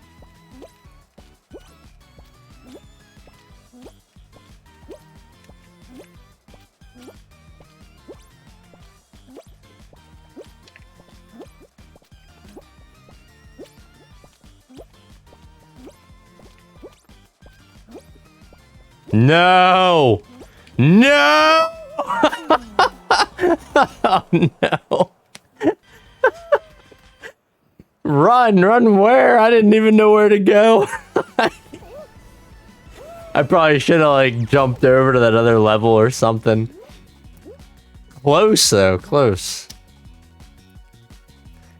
No! No! Oh, no. Run where? I didn't even know where to go. I probably should have, like, jumped over to that other level or something. Close, though. Close.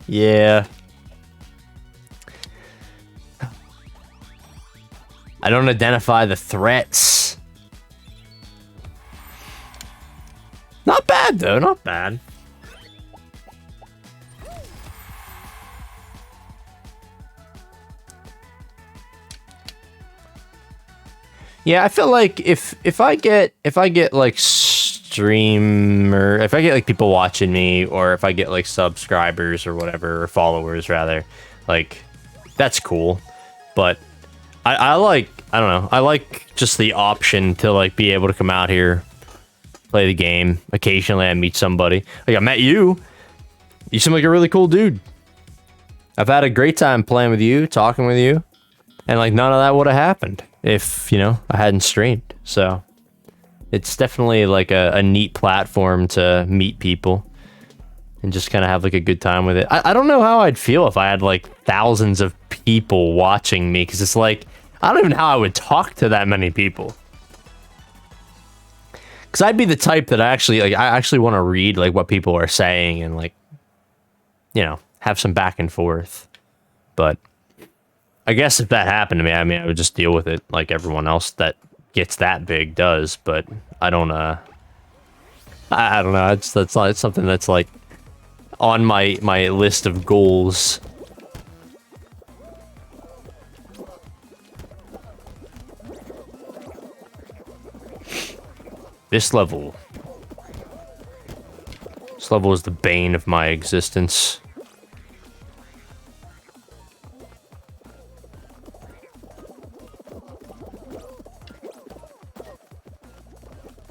Yeah. I don't identify the threats. Not bad, though. Not bad. Yeah, I feel like if I get like streamer, if I get like people watching me, or if I get like subscribers or whatever, or followers rather, like, that's cool. But I like, I don't know, I like just the option to, like, be able to come out here, play the game. Occasionally I meet somebody. Like, I met you. You seem like a really cool dude. I've had a great time playing with you, talking with you, and like none of that would have happened if, you know, I hadn't streamed. So it's definitely like a neat platform to meet people and just kind of have like a good time with it. I don't know how I'd feel if I had like thousands of people watching me, because it's like, I don't even know how I would talk to that many people. Because I'd be the type that I actually want to read like what people are saying and like, you know, have some back and forth. But I guess if that happened to me, I mean, I would just deal with it like everyone else that gets that big does. But I don't I don't know. It's something that's like on my list of goals. This level is the bane of my existence.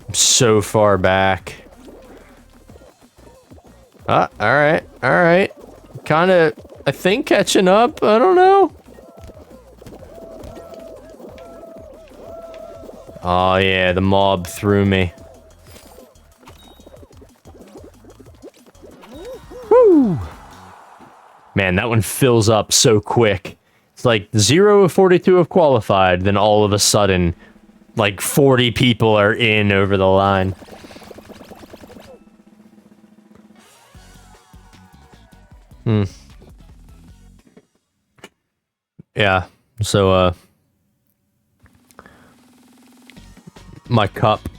I'm so far back. Alright. Kinda, I think, catching up. I don't know. Oh yeah, the mob threw me. Woo! Man, that one fills up so quick. It's like 0 of 42 have qualified, then all of a sudden, like 40 people are in over the line. Yeah, so, my cup.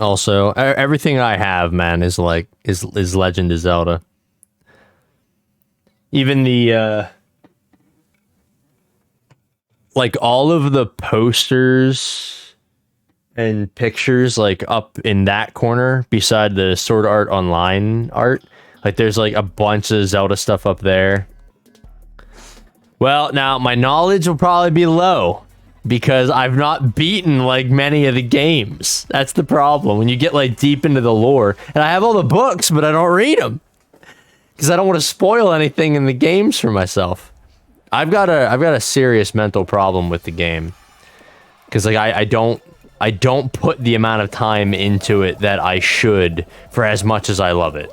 Also, everything I have, man, is like is Legend of Zelda. Even the like all of the posters and pictures like up in that corner beside the Sword Art Online art. Like there's like a bunch of Zelda stuff up there. Well, now my knowledge will probably be low, because I've not beaten like many of the games. That's the problem when you get like deep into the lore. And I have all the books, but I don't read them because I don't want to spoil anything in the games for myself. I've got a serious mental problem with the game, because like I don't put the amount of time into it that I should for as much as I love it.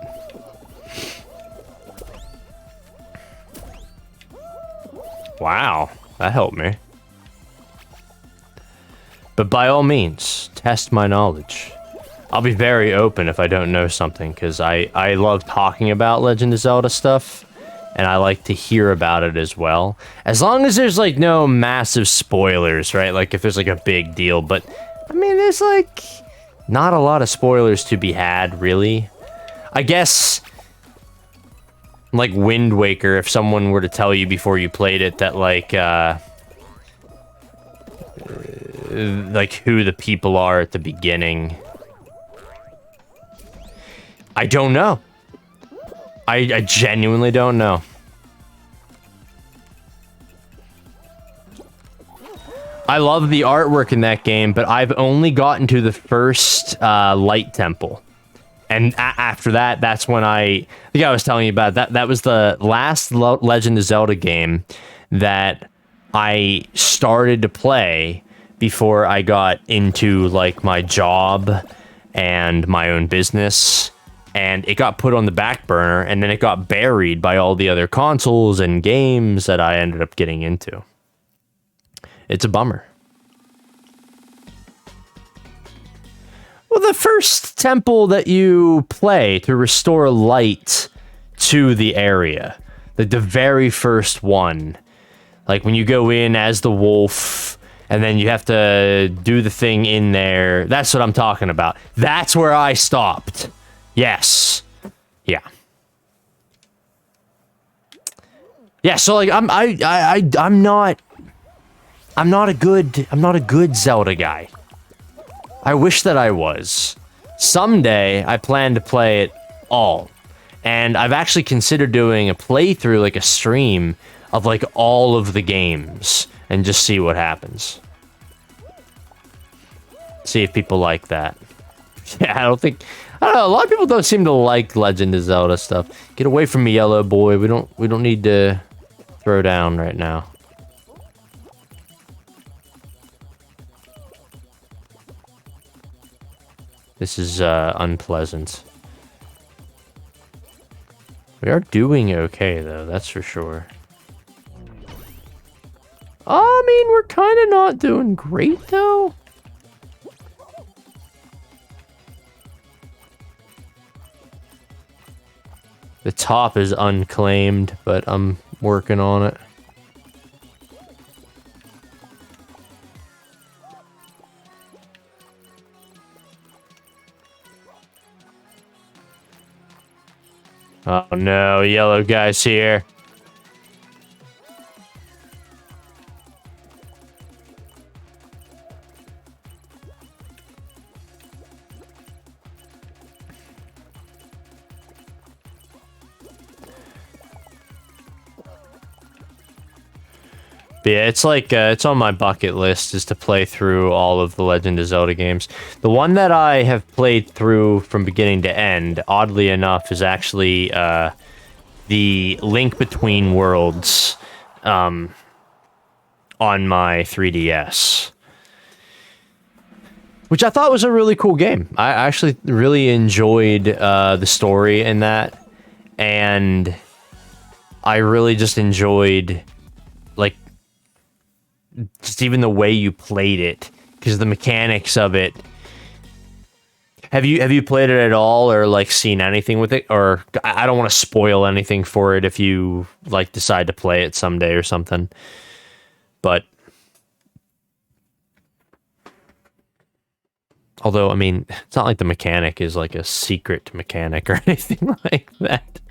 Wow, that helped me. But by all means, test my knowledge. I'll be very open if I don't know something, because I love talking about Legend of Zelda stuff, and I like to hear about it as well. As long as there's, like, no massive spoilers, right? Like, if there's, like, a big deal. But, I mean, there's, like, not a lot of spoilers to be had, really. I guess, like, Wind Waker, if someone were to tell you before you played it that, like who the people are at the beginning. I don't know. I genuinely don't know. I love the artwork in that game, but I've only gotten to the first Light Temple. And after that, that's when I think I was telling you about that. That was the last Legend of Zelda game that I started to play before I got into like my job and my own business, and it got put on the back burner, and then it got buried by all the other consoles and games that I ended up getting into. It's a bummer. Well, the first temple that you play to restore light to the area, the very first one, like when you go in as the wolf, and then you have to do the thing in there. That's what I'm talking about. That's where I stopped. Yes. Yeah. Yeah, so like I'm not a good Zelda guy. I wish that I was. Someday I plan to play it all. And I've actually considered doing a playthrough, like a stream of like all of the games, and just see what happens. See if people like that. Yeah, I don't know, a lot of people don't seem to like Legend of Zelda stuff. Get away from me, yellow boy. We don't need to throw down right now. This is unpleasant. We are doing okay, though, that's for sure. I mean, we're kind of not doing great, though. The top is unclaimed, but I'm working on it. Oh no, yellow guy's here. But yeah, it's like, it's on my bucket list is to play through all of the Legend of Zelda games. The one that I have played through from beginning to end, oddly enough, is actually the Link Between Worlds on my 3DS. Which I thought was a really cool game. I actually really enjoyed the story in that. And I really just enjoyed, like, just even the way you played it, because the mechanics of it. Have you played it at all, or like seen anything with it? Or I don't want to spoil anything for it if you like decide to play it someday or something. But although, I mean, it's not like the mechanic is like a secret mechanic or anything like that.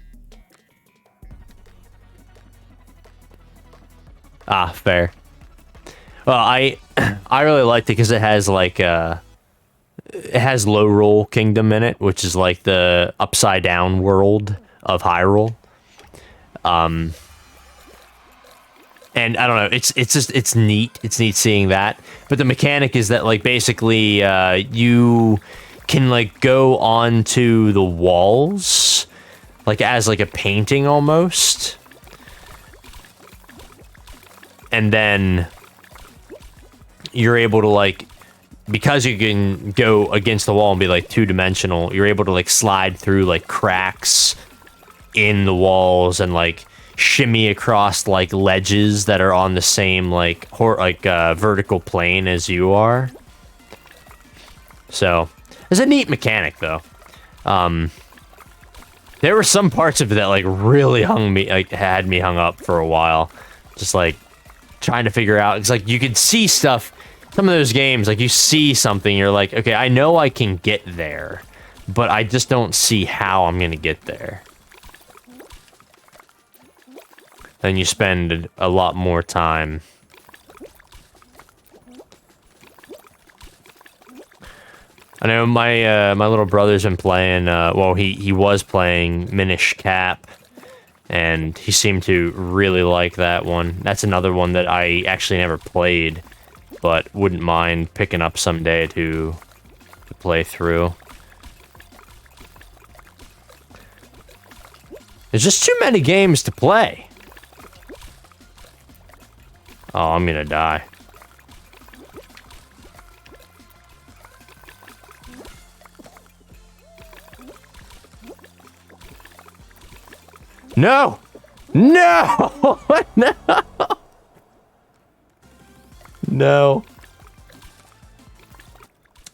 Ah, fair. Well, I really liked it because it has like it has Low Roll Kingdom in it, which is like the upside down world of Hyrule. And I don't know, it's neat. It's neat seeing that. But the mechanic is that like basically you can like go onto the walls like as like a painting almost. And then you're able to like, because you can go against the wall and be like two-dimensional, you're able to like slide through like cracks in the walls and like shimmy across like ledges that are on the same like vertical plane as you are. So it's a neat mechanic though. There were some parts of it that like really had me hung up for a while, just like trying to figure out. It's like you could see stuff. Some of those games, like you see something, you're like, okay, I know I can get there, but I just don't see how I'm gonna get there. Then you spend a lot more time. I know my my little brother's been playing. Well, he was playing Minish Cap, and he seemed to really like that one. That's another one that I actually never played, but wouldn't mind picking up someday to play through. There's just too many games to play. Oh, I'm gonna die. No! No! No! No.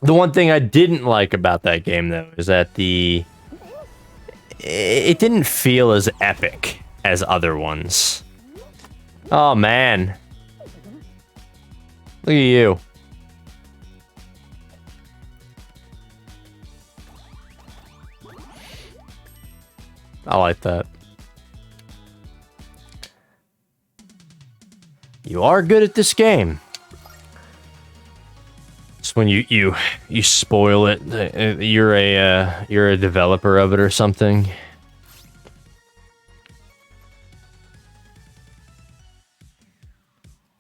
The one thing I didn't like about that game, though, is that it didn't feel as epic as other ones. Oh, man. Look at you. I like that. You are good at this game. It's when you spoil it. You're a developer of it or something.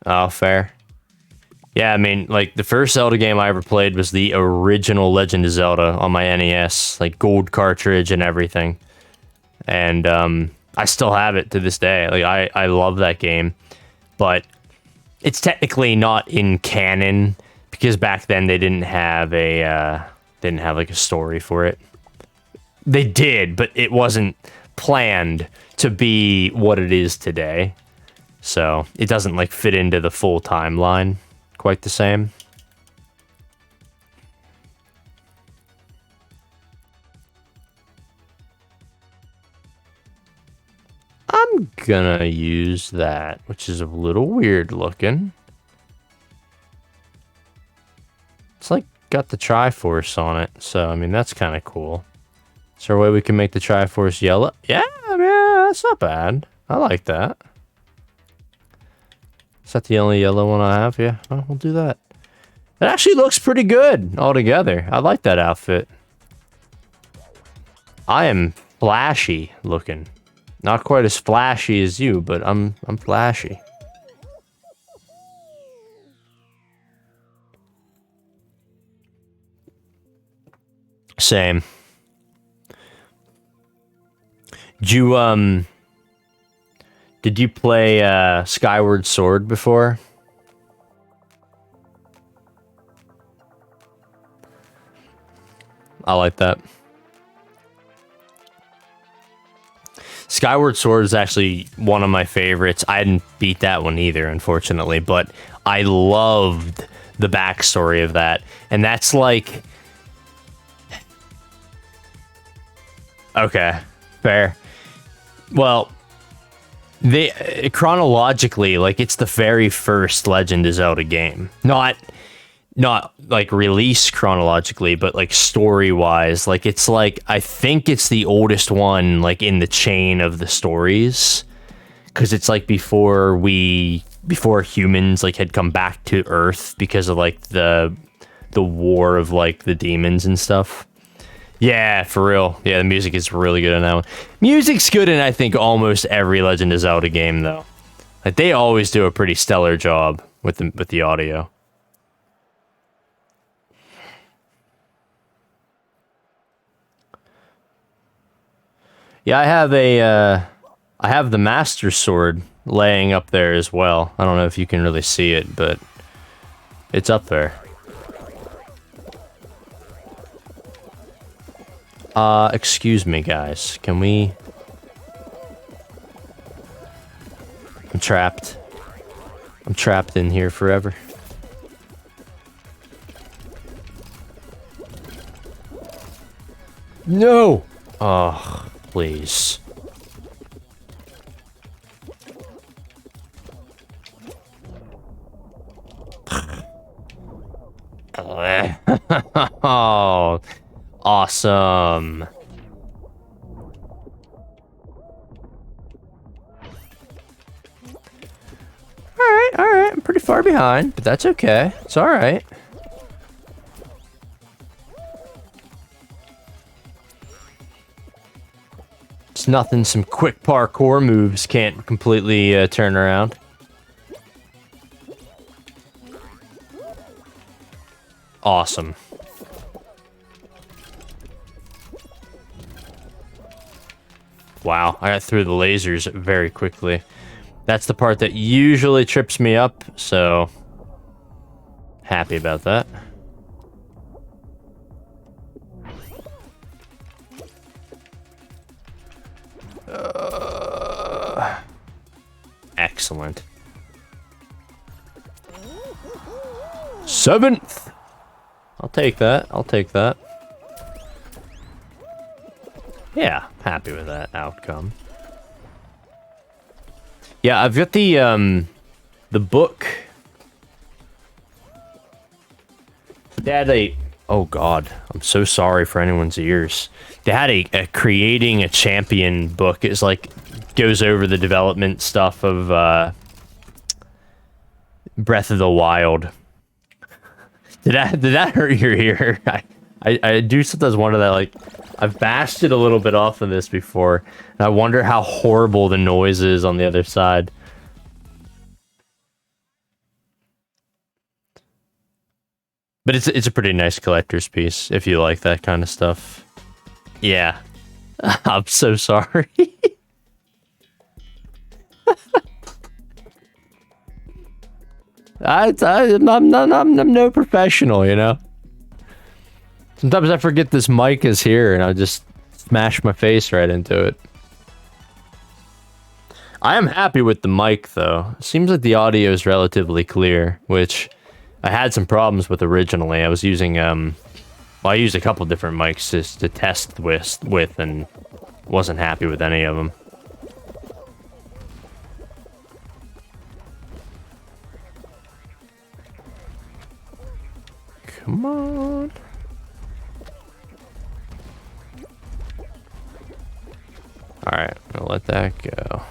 Oh, fair. Yeah, I mean, like, the first Zelda game I ever played was the original Legend of Zelda on my NES, like, gold cartridge and everything. And, I still have it to this day. Like I love that game, but it's technically not in canon because back then they didn't have like a story for it. They did, but it wasn't planned to be what it is today. So it doesn't like fit into the full timeline quite the same. I'm gonna use that, which is a little weird looking. It's like got the Triforce on it, so I mean that's kind of cool. Is there a way we can make the Triforce yellow? Yeah, that's not bad. I like that. Is that the only yellow one I have? Yeah, well, we'll do that. It actually looks pretty good altogether. I like that outfit. I am flashy looking. Not quite as flashy as you, but I'm flashy. Same. Did you play Skyward Sword before? I like that. Skyward Sword is actually one of my favorites. I didn't beat that one either, unfortunately, but I loved the backstory of that. And that's like... Okay, fair. Well, they chronologically, like, it's the very first Legend of Zelda game. Not like release chronologically, but like story wise, like it's like I think it's the oldest one like in the chain of the stories, because it's like before humans like had come back to Earth because of like the war of like the demons and stuff. Yeah, for real. Yeah, the music is really good in that one. Music's good in I think almost every Legend of Zelda game though. Like they always do a pretty stellar job with the audio. Yeah, I have the Master Sword laying up there as well. I don't know if you can really see it, but it's up there. Excuse me, guys. Can we... I'm trapped. I'm trapped in here forever. No! Oh, please. Oh, awesome. All right. I'm pretty far behind, but that's okay. It's all right. It's nothing some quick parkour moves can't completely turn around. Awesome. Wow, I got through the lasers very quickly. That's the part that usually trips me up, so happy about that. Excellent. 7th! I'll take that. I'll take that. Yeah, happy with that outcome. Yeah, I've got the book. They had a... Oh, God. I'm so sorry for anyone's ears. They had a Creating a Champion book. It's like... goes over the development stuff of Breath of the Wild. Did that hurt your ear? I do sometimes wonder that, like, I've bashed it a little bit off of this before, and I wonder how horrible the noise is on the other side. But it's a pretty nice collector's piece, if you like that kind of stuff. Yeah. I'm so sorry. I'm no professional, you know? Sometimes I forget this mic is here and I just smash my face right into it. I am happy with the mic, though. Seems like the audio is relatively clear, which I had some problems with originally. I was using, well, I used a couple different mics just to test with and wasn't happy with any of them. Come on. Alright, I'll let that go.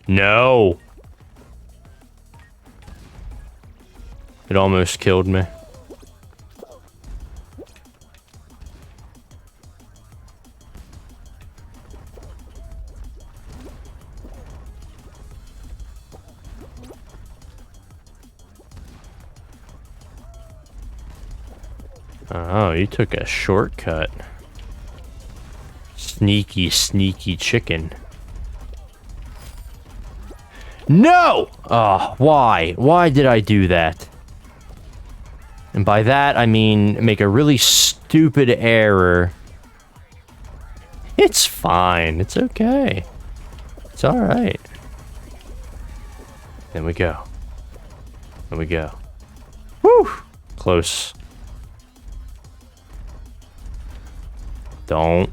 No! It almost killed me. Oh, you took a shortcut. Sneaky, sneaky chicken. No! Oh, why? Why did I do that? And by that, I mean make a really stupid error. It's fine. It's okay. It's alright. There we go. There we go. Whew! Close. Don't.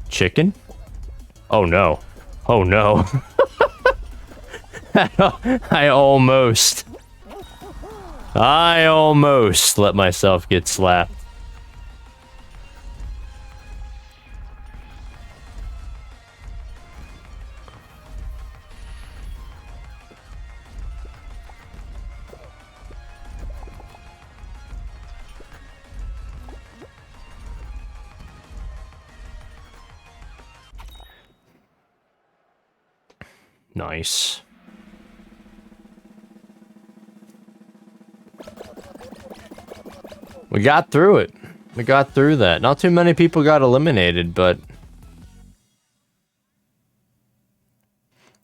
Chicken? Oh no. Oh no. I almost let myself get slapped. Nice. We got through it. We got through that. Not too many people got eliminated, but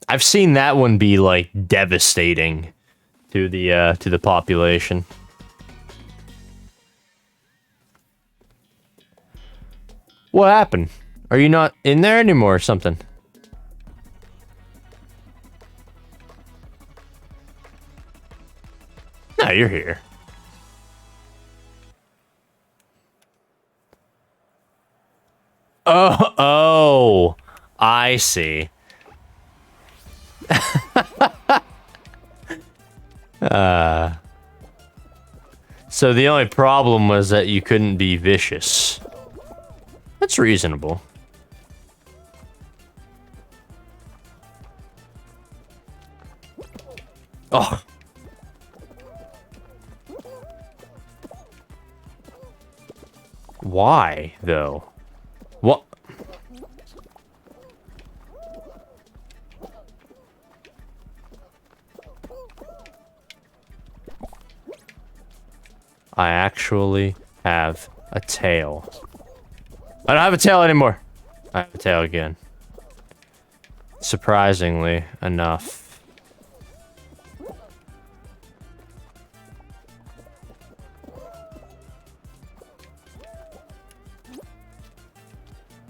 I've seen that one be like devastating to the population. What happened? Are you not in there anymore or something? No, you're here. Oh, I see. So the only problem was that you couldn't be vicious. That's reasonable. Oh. Why, though? What? I actually have a tail. I don't have a tail anymore. I have a tail again. Surprisingly enough.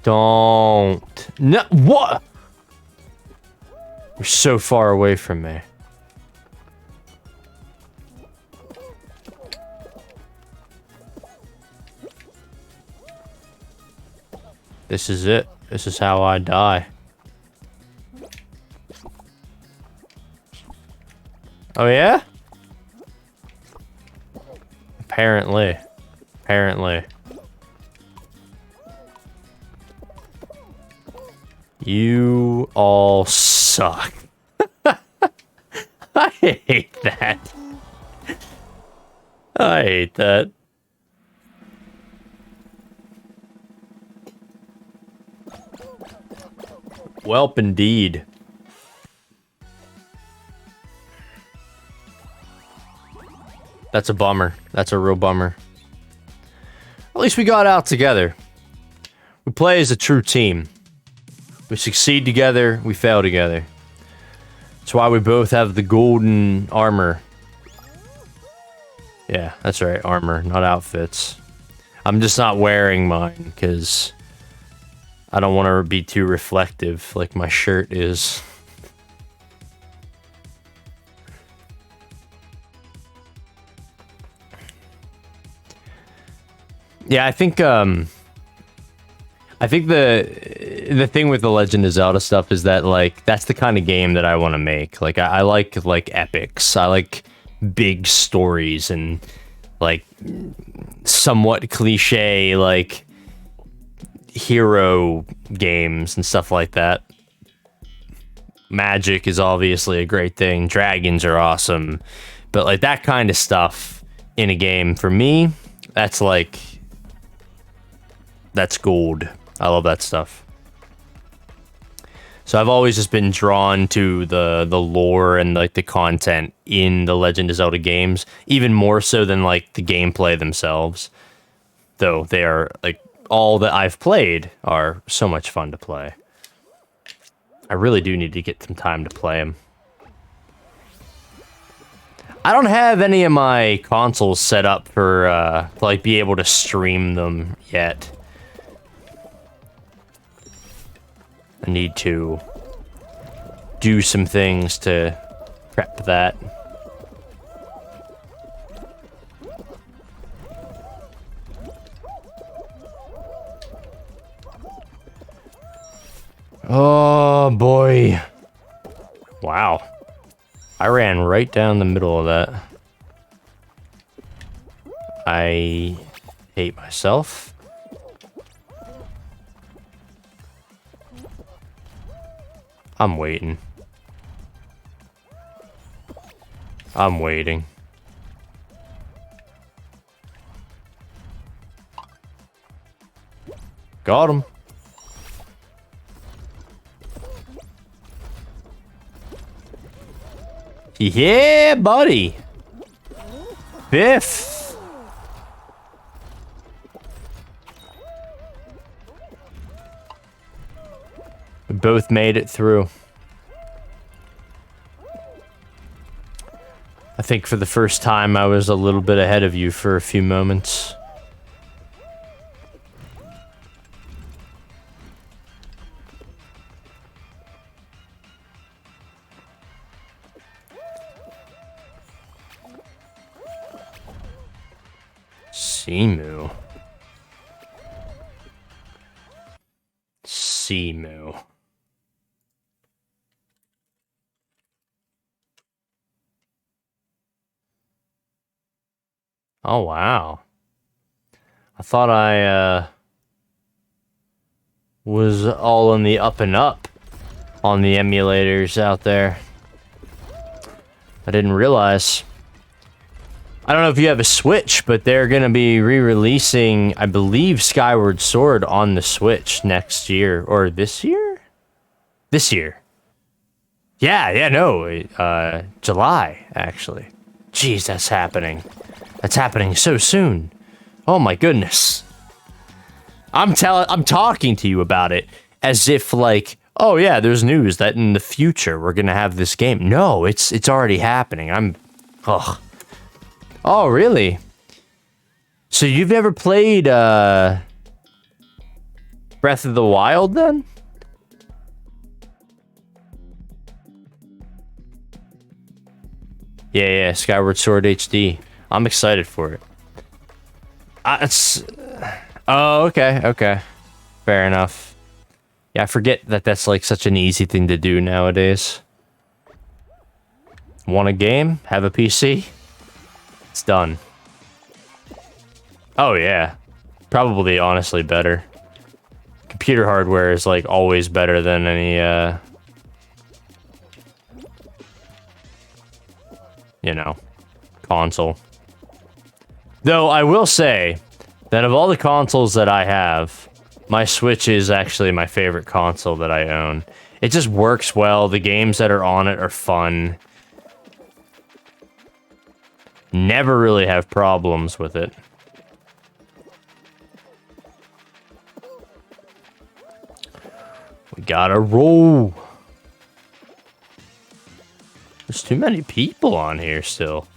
Don't. No, what? You're so far away from me. This is it. This is how I die. Oh, yeah? Apparently. Apparently. You all suck. I hate that. I hate that. Welp indeed. That's a bummer. That's a real bummer. At least we got out together. We play as a true team. We succeed together, we fail together. That's why we both have the golden armor. Yeah, that's right, armor, not outfits. I'm just not wearing mine, because I don't want to be too reflective like my shirt is. Yeah, I think the thing with the Legend of Zelda stuff is that, like, that's the kind of game that I want to make. Like, I like epics. I like big stories and like somewhat cliche like hero games and stuff like that. Magic is obviously a great thing. Dragons are awesome. But like that kind of stuff in a game, for me, that's gold. I love that stuff. So I've always just been drawn to the lore and like the content in the Legend of Zelda games, even more so than like the gameplay themselves. Though they are like all that I've played are so much fun to play. I really do need to get some time to play them. I don't have any of my consoles set up for to like be able to stream them yet. I need to do some things to prep that. Oh boy. Wow. I ran right down the middle of that. I hate myself. I'm waiting. I'm waiting. Got him. Yeah, buddy. Biff. We both made it through. I think for the first time I was a little bit ahead of you for a few moments. Simu. Simu. Oh, wow. I thought I, was all in the up and up on the emulators out there. I didn't realize. I don't know if you have a Switch, but they're going to be re-releasing, I believe, Skyward Sword on the Switch next year. Or this year? This year. Yeah, no. July, actually. Jeez, that's happening. That's happening so soon. Oh my goodness. I'm talking to you about it as if like, oh yeah, there's news that in the future we're gonna have this game. No, it's already happening. Ugh. Oh, really? So you've never played Breath of the Wild then? Yeah, Skyward Sword HD. I'm excited for it. Oh, okay. Fair enough. Yeah, I forget that that's like such an easy thing to do nowadays. Want a game? Have a PC? It's done. Oh, yeah. Probably honestly better. Computer hardware is like always better than any, you know, console. Though I will say that of all the consoles that I have, My Switch is actually my favorite console that I own. It just works well. The games that are on it are fun. Never really have problems with it. We gotta roll. There's too many people on here still.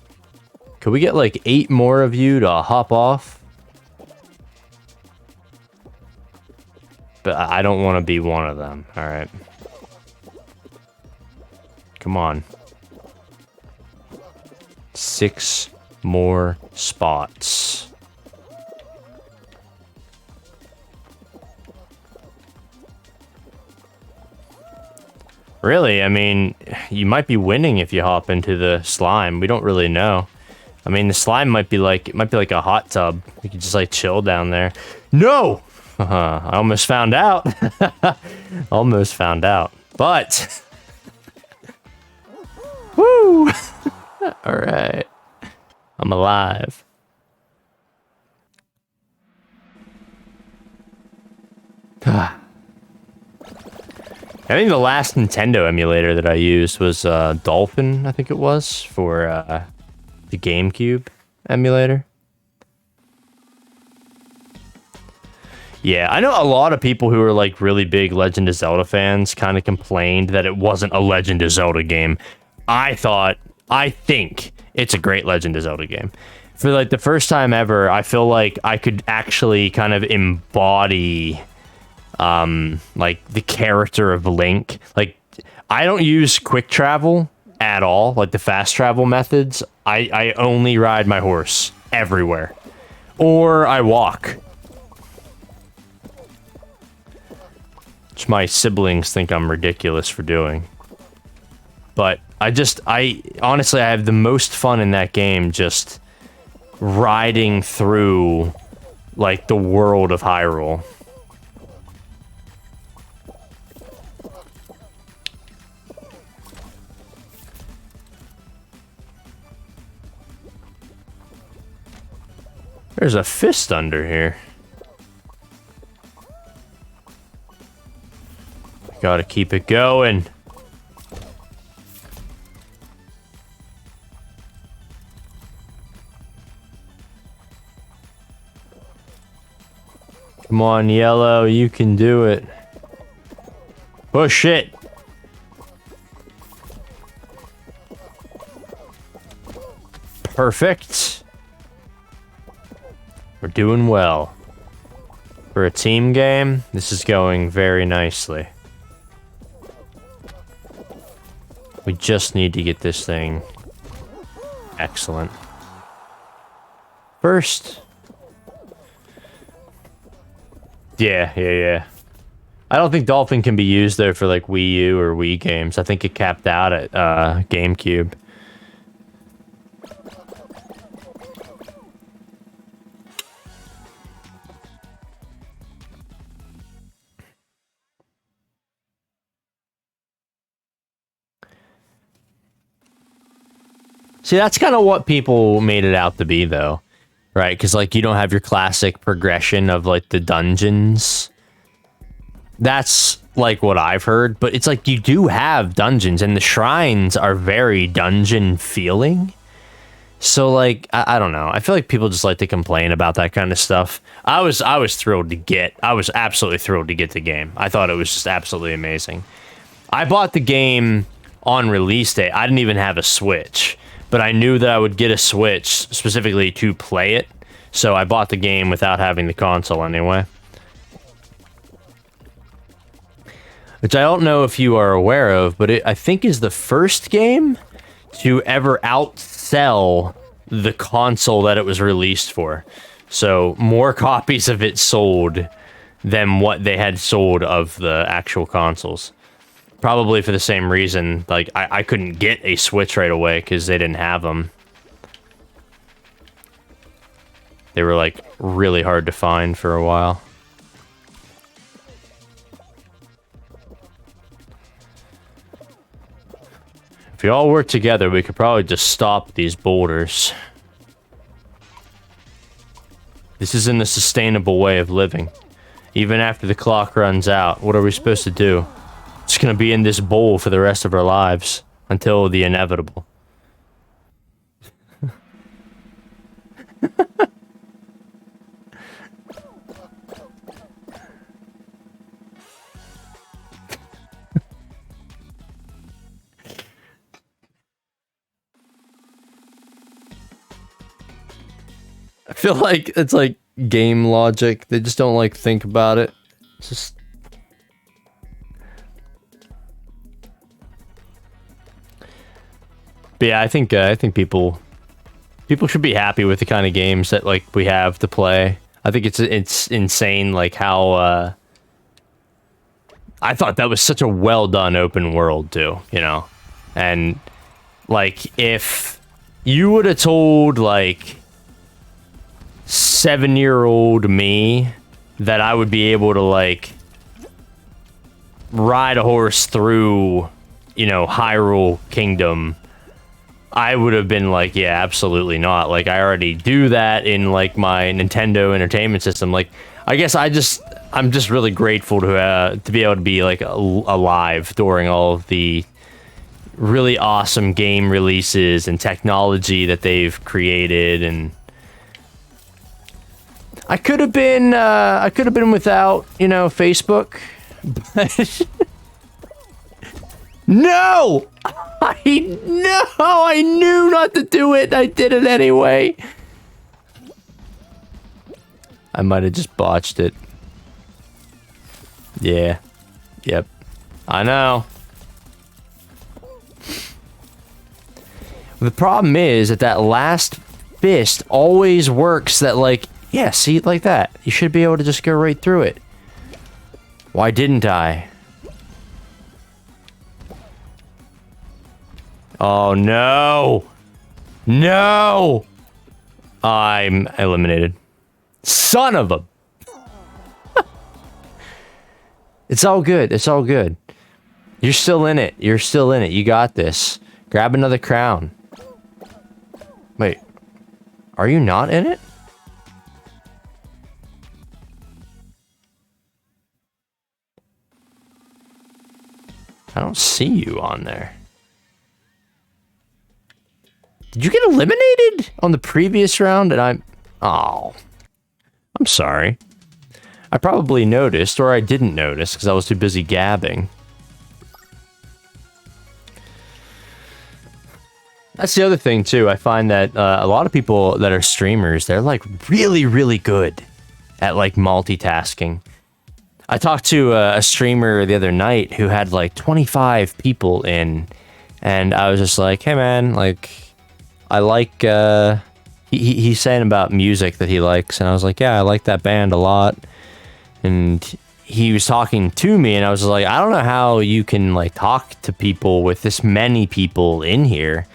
Could we get like 8 more of you to hop off? But I don't want to be one of them. All right. Come on. 6 more spots. Really, I mean, you might be winning if you hop into the slime. We don't really know. I mean, the slime might be like a hot tub. You could just like chill down there. No! I almost found out. Almost found out. But woo! All right. I'm alive. I think the last Nintendo emulator that I used was Dolphin, I think it was, for the GameCube emulator. Yeah, I know a lot of people who are like really big Legend of Zelda fans kind of complained that it wasn't a Legend of Zelda game. I think it's a great Legend of Zelda game. For like the first time ever, I feel like I could actually kind of embody like the character of Link. Like, I don't use quick travel at all, like the fast travel methods. I only ride my horse everywhere. Or I walk. Which my siblings think I'm ridiculous for doing. But honestly, I have the most fun in that game just riding through, like, the world of Hyrule. There's a fist under here. Gotta keep it going. Come on, Yellow, you can do it. Push it. Perfect. We're doing well. For a team game, this is going very nicely. We just need to get this thing excellent. First. Yeah. I don't think Dolphin can be used though for like Wii U or Wii games. I think it capped out at GameCube. See, that's kind of what people made it out to be, though, right? Because, like, you don't have your classic progression of, like, the dungeons. That's, like, what I've heard. But it's like you do have dungeons, and the shrines are very dungeon-feeling. So, like, I don't know. I feel like people just like to complain about that kind of stuff. I was thrilled to get... I was absolutely thrilled to get the game. I thought it was just absolutely amazing. I bought the game on release day. I didn't even have a Switch. But I knew that I would get a Switch specifically to play it, so I bought the game without having the console anyway. Which I don't know if you are aware of, but it, I think, is the first game to ever outsell the console that it was released for. So, more copies of it sold than what they had sold of the actual consoles. Probably for the same reason, like, I couldn't get a Switch right away because they didn't have them. They were, like, really hard to find for a while. If we all work together, we could probably just stop these boulders. This isn't a sustainable way of living. Even after the clock runs out, what are we supposed to do? It's gonna be in this bowl for the rest of our lives until the inevitable. I feel like it's like game logic. They just don't like think about it. It's just but yeah, I think people should be happy with the kind of games that like we have to play. I think it's insane like how I thought that was such a well done open world too, you know. And like if you would have told like 7-year-old me that I would be able to like ride a horse through, you know, Hyrule Kingdom, I would have been like, yeah, absolutely not. Like I already do that in like my Nintendo Entertainment System. Like I guess I'm just really grateful to be able to be like alive during all of the really awesome game releases and technology that they've created. And I could have been without, you know, Facebook. No! I knew not to do it. I did it anyway. I might have just botched it. Yeah. Yep. I know. The problem is that last fist always works that like, yeah, see, like that. You should be able to just go right through it. Why didn't I? Oh, no. No. I'm eliminated. Son of a... It's all good. It's all good. You're still in it. You're still in it. You got this. Grab another crown. Wait. Are you not in it? I don't see you on there. Did you get eliminated on the previous round? And oh, I'm sorry. I probably noticed, or I didn't notice because I was too busy gabbing. That's the other thing too. I find that a lot of people that are streamers, they're like really, really good at like multitasking. I talked to a streamer the other night who had like 25 people in, and I was just like, hey man, like, I like, he's saying about music that he likes, and I was like, yeah, I like that band a lot. And he was talking to me, and I was like, I don't know how you can like talk to people with this many people in here.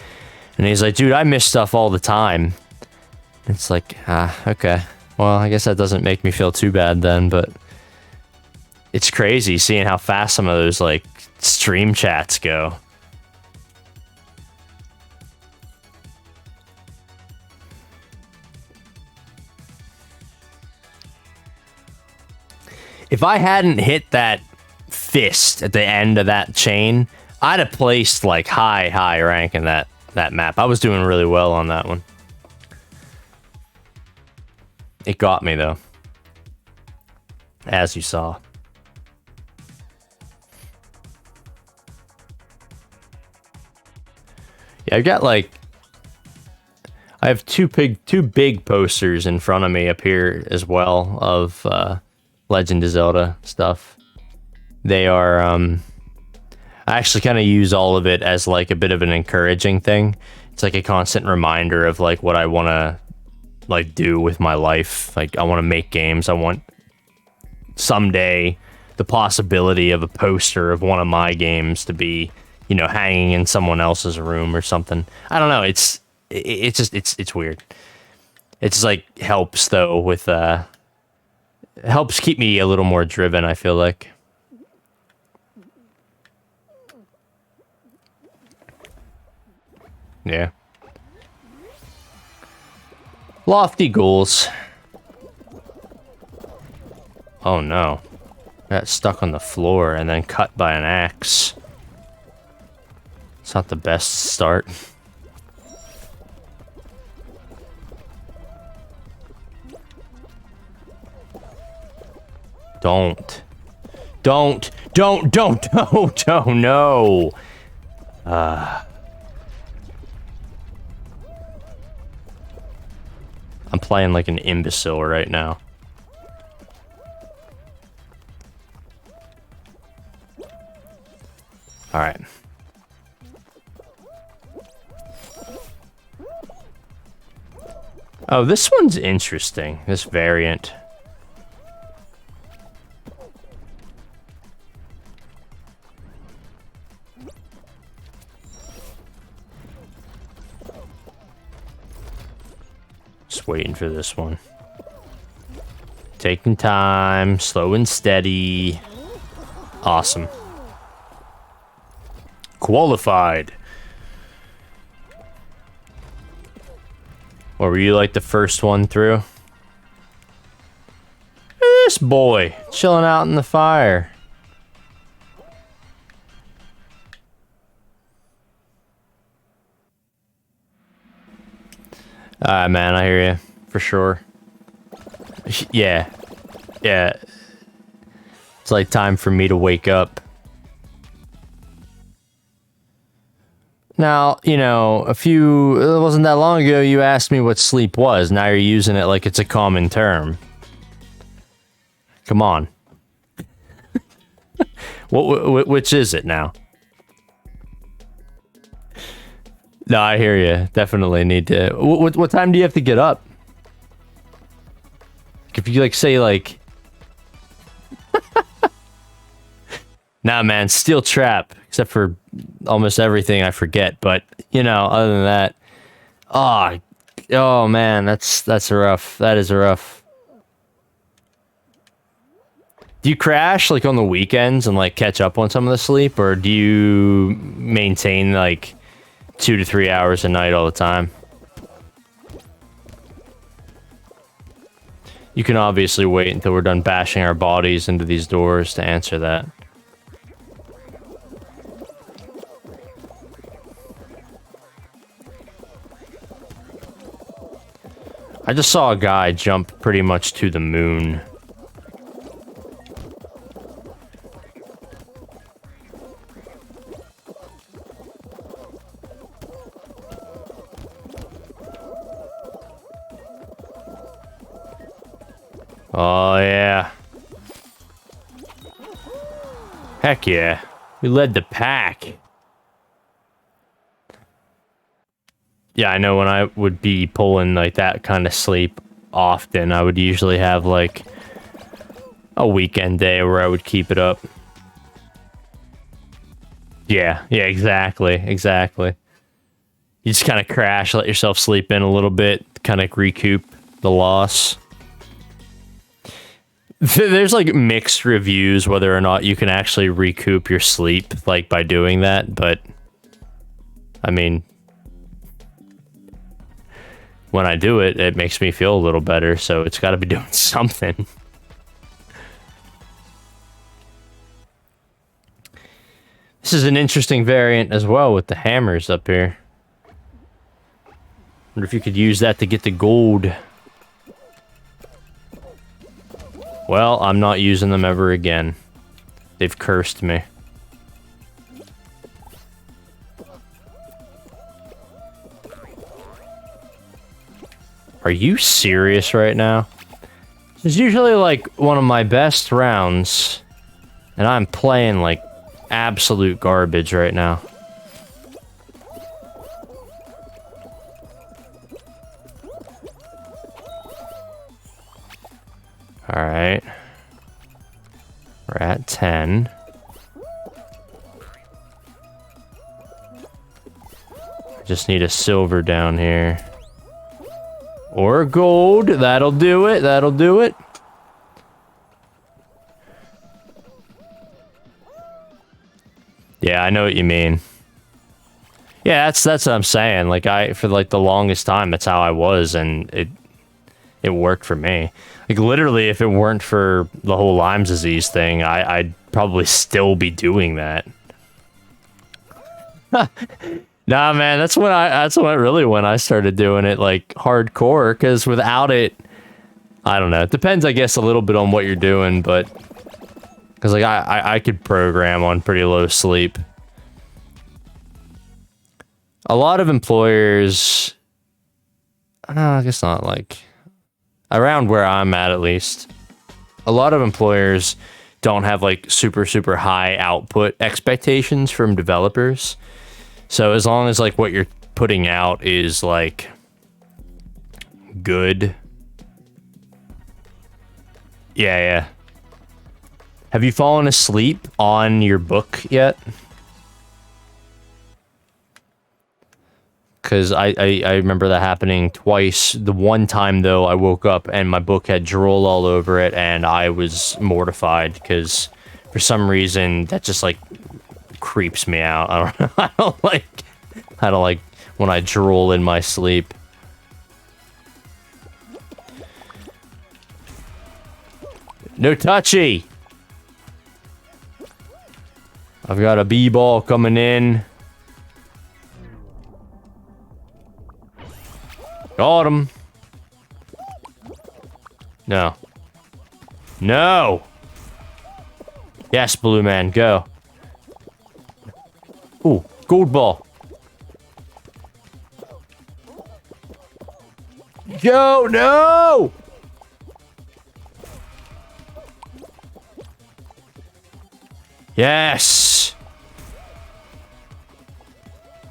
And he's like, dude, I miss stuff all the time. It's like, okay. Well, I guess that doesn't make me feel too bad then, but it's crazy seeing how fast some of those like stream chats go. If I hadn't hit that fist at the end of that chain, I'd have placed like high rank in that map. I was doing really well on that one. It got me though, as you saw. Yeah, I've got like, I have two big posters in front of me up here as well of Legend of Zelda stuff. They are I actually kind of use all of it as like a bit of an encouraging thing. It's like a constant reminder of like what I want to like do with my life. Like I want to make games. I want someday the possibility of a poster of one of my games to be, you know, hanging in someone else's room or something. I don't know. It's weird. It just like helps though with helps keep me a little more driven, I feel like. Yeah. Lofty goals. Oh no. Got stuck on the floor and then cut by an axe. It's not the best start. Don't. Oh no. I'm playing like an imbecile right now. All right. Oh, this one's interesting. This variant. Just waiting for this one. Taking time, slow and steady. Awesome. Qualified. Or were you like the first one through? This boy chilling out in the fire. Alright, man, I hear you. For sure. Yeah. Yeah. It's like time for me to wake up. Now, you know, it wasn't that long ago you asked me what sleep was. Now you're using it like it's a common term. Come on. Which is it now? No, I hear you. Definitely need to. What time do you have to get up? If you like say like, nah, man, steel trap. Except for almost everything I forget, but you know, other than that, oh man, that's rough. That is rough. Do you crash like on the weekends and like catch up on some of the sleep, or do you maintain like 2 to 3 hours a night all the time? You can obviously wait until we're done bashing our bodies into these doors to answer that. I just saw a guy jump pretty much to the moon. Oh, yeah. Heck yeah. We led the pack. Yeah, I know when I would be pulling like that kind of sleep often, I would usually have like a weekend day where I would keep it up. Yeah, exactly. You just kind of crash, let yourself sleep in a little bit, kind of recoup the loss. There's like mixed reviews whether or not you can actually recoup your sleep like by doing that, but I mean, when I do it, it makes me feel a little better, so it's got to be doing something. This is an interesting variant as well with the hammers up here. Wonder if you could use that to get the gold. Well, I'm not using them ever again. They've cursed me. Are you serious right now? This is usually like one of my best rounds, and I'm playing like absolute garbage right now. All right. We're at 10. Just need a silver down here. Or gold. That'll do it. That'll do it. Yeah, I know what you mean. Yeah, that's what I'm saying. Like for like the longest time, that's how I was, and it it worked for me. Like, literally, if it weren't for the whole Lyme disease thing, I'd probably still be doing that. Nah, man, that's when I started doing it, like, hardcore, because without it, I don't know. It depends, I guess, a little bit on what you're doing, but... Because, like, I could program on pretty low sleep. A lot of employers... I guess not, like... Around where I'm at least. A lot of employers don't have, like, super, super high output expectations from developers. So as long as, like, what you're putting out is, like... good... Yeah. Have you fallen asleep on your book yet? Because I remember that happening twice. The one time, though, I woke up and my book had drool all over it, and I was mortified because for some reason that just, like, creeps me out. I don't know. I don't like when I drool in my sleep. No touchy! I've got a B-ball coming in. Got him. No. No! Yes, blue man, go. Ooh, gold ball. Go, no! Yes!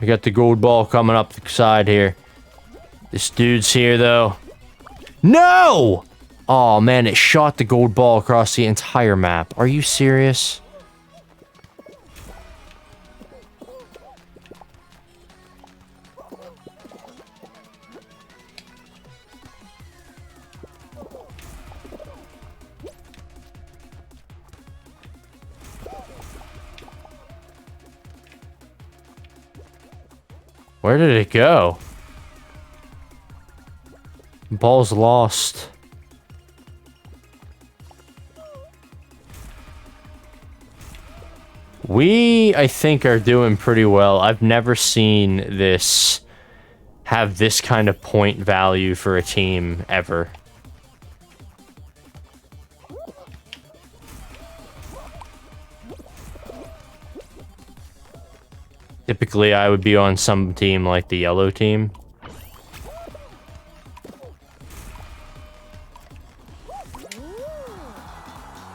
We got the gold ball coming up the side here. This dude's here, though. No! Oh, man, it shot the gold ball across the entire map. Are you serious? Where did it go? Ball's lost. We, I think, are doing pretty well. I've never seen this have this kind of point value for a team ever. Typically, I would be on some team like the yellow team.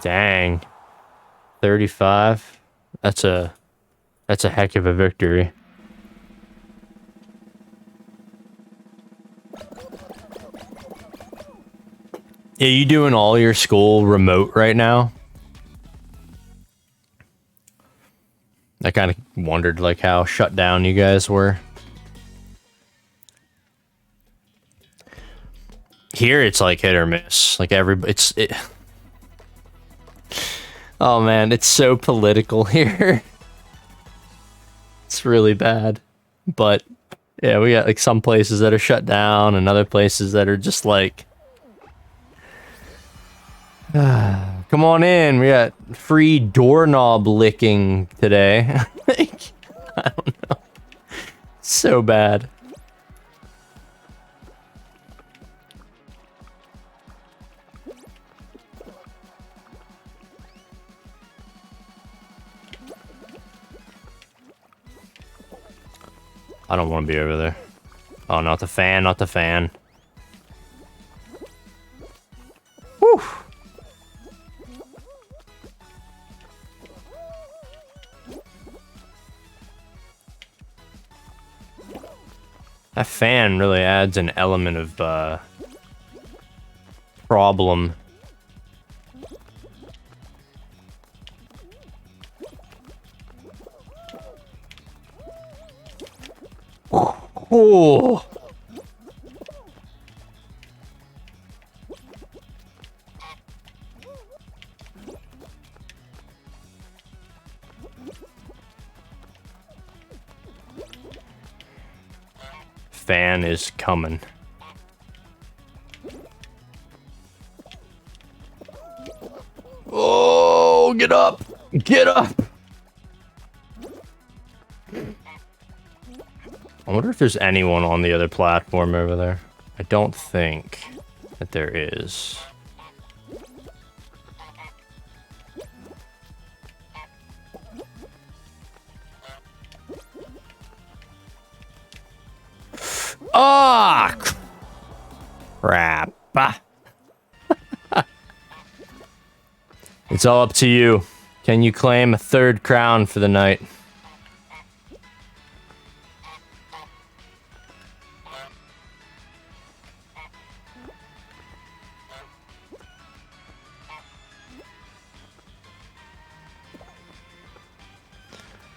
Dang. 35. That's a heck of a victory. Yeah, you doing all your school remote right now? I kind of wondered, like, how shut down you guys were. Here, it's like hit or miss. Like, oh, man, it's so political here. It's really bad. But, yeah, we got, like, some places that are shut down and other places that are just, like... Come on in. We got free doorknob licking today. Like, I don't know. So bad. I don't want to be over there. Oh, not the fan, not the fan. Whew. That fan really adds an element of, problem. Oh. Fan is coming. No, get up! Get up! I wonder if there's anyone on the other platform over there. I don't think that there is. Ah! Crap. It's all up to you. Can you claim a third crown for the night?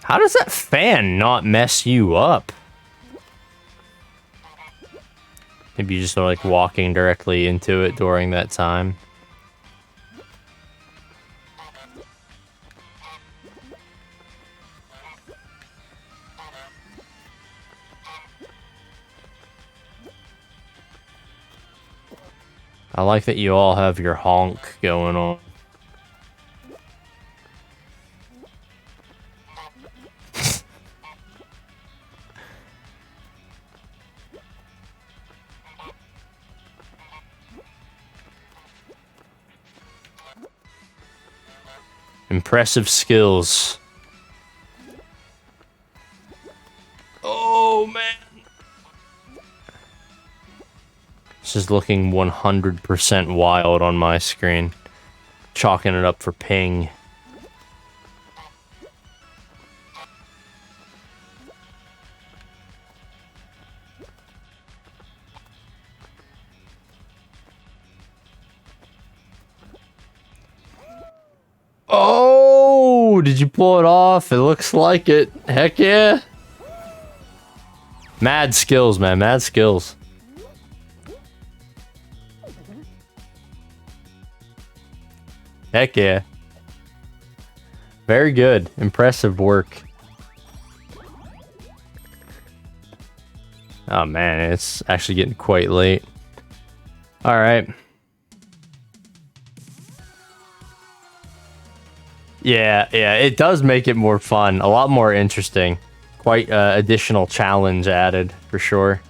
How does that fan not mess you up? Maybe you just are like walking directly into it during that time. I like that you all have your honk going on. Impressive skills. Oh, man. This is looking 100% wild on my screen. Chalking it up for ping. Oh, did you pull it off? It looks like it. Heck yeah. Mad skills, man. Mad skills. Heck yeah. Very good. Impressive work. Oh man, it's actually getting quite late. All right. Yeah, it does make it more fun, a lot more interesting. Quite additional challenge added, for sure.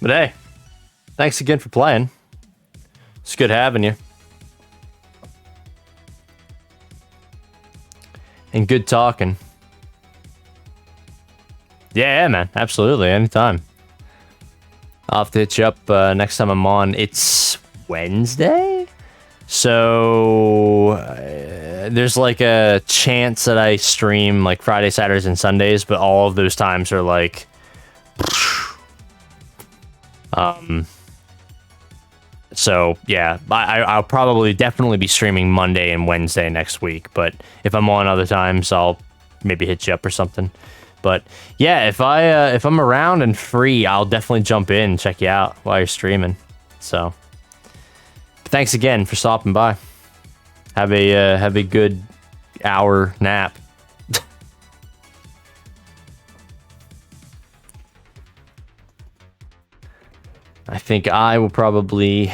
But hey, thanks again for playing. It's good having you. And good talking. Yeah, man, absolutely, anytime. I'll have to hit you up next time I'm on. It's Wednesday? So there's like a chance that I stream like Friday, Saturdays, and Sundays, but all of those times are like so yeah, I'll probably definitely be streaming Monday and Wednesday next week, but if I'm on other times, I'll maybe hit you up or something. But yeah, if I'm around and free, I'll definitely jump in and check you out while you're streaming. So thanks again for stopping by. Have a good hour nap. I think I will probably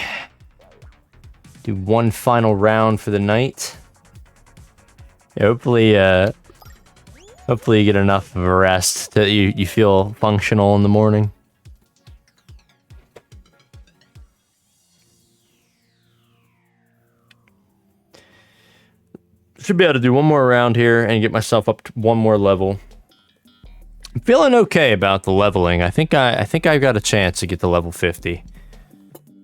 do one final round for the night. Yeah, hopefully you get enough of a rest that you feel functional in the morning. Should be able to do one more round here and get myself up to one more level. I'm feeling okay about the leveling. I think I've got a chance to get to level 50.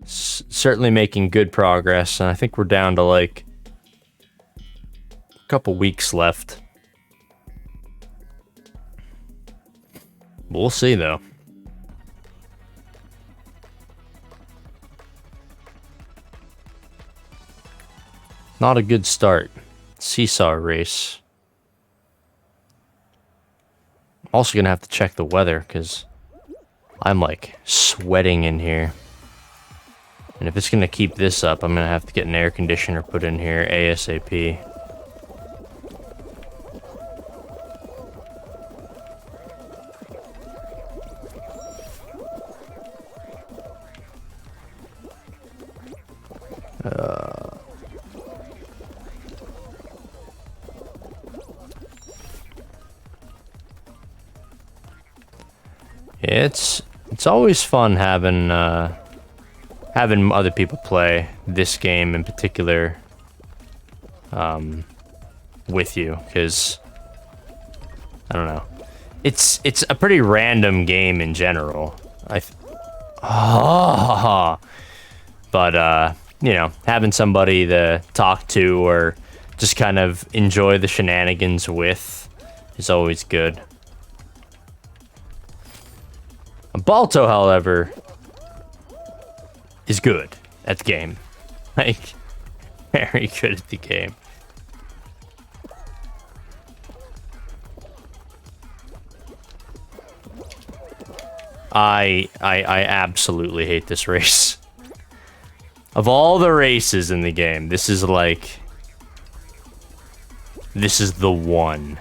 Certainly making good progress, and I think we're down to like a couple weeks left. We'll see though. Not a good start. Seesaw race. Also gonna have to check the weather because I'm like sweating in here. And if it's gonna keep this up, I'm gonna have to get an air conditioner put in here ASAP. It's always fun having having other people play this game in particular with you, because I don't know. It's a pretty random game in general. But you know, having somebody to talk to or just kind of enjoy the shenanigans with is always good. Balto, however, is good at the game. Like, very good at the game. I absolutely hate this race. Of all the races in the game, this is like... This is the one.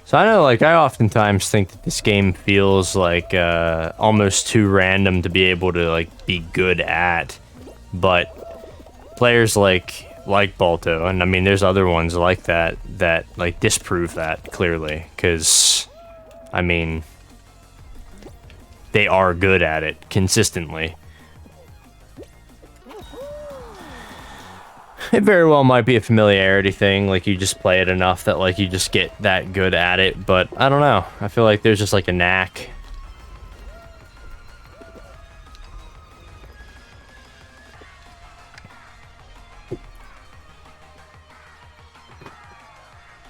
So I know, like, I oftentimes think that this game feels like almost too random to be able to, like, be good at. But players like Balto, and I mean, there's other ones like that like disprove that clearly, because I mean, they are good at it consistently. It very well might be a familiarity thing, like you just play it enough that like you just get that good at it, but I don't know. I feel like there's just like a knack.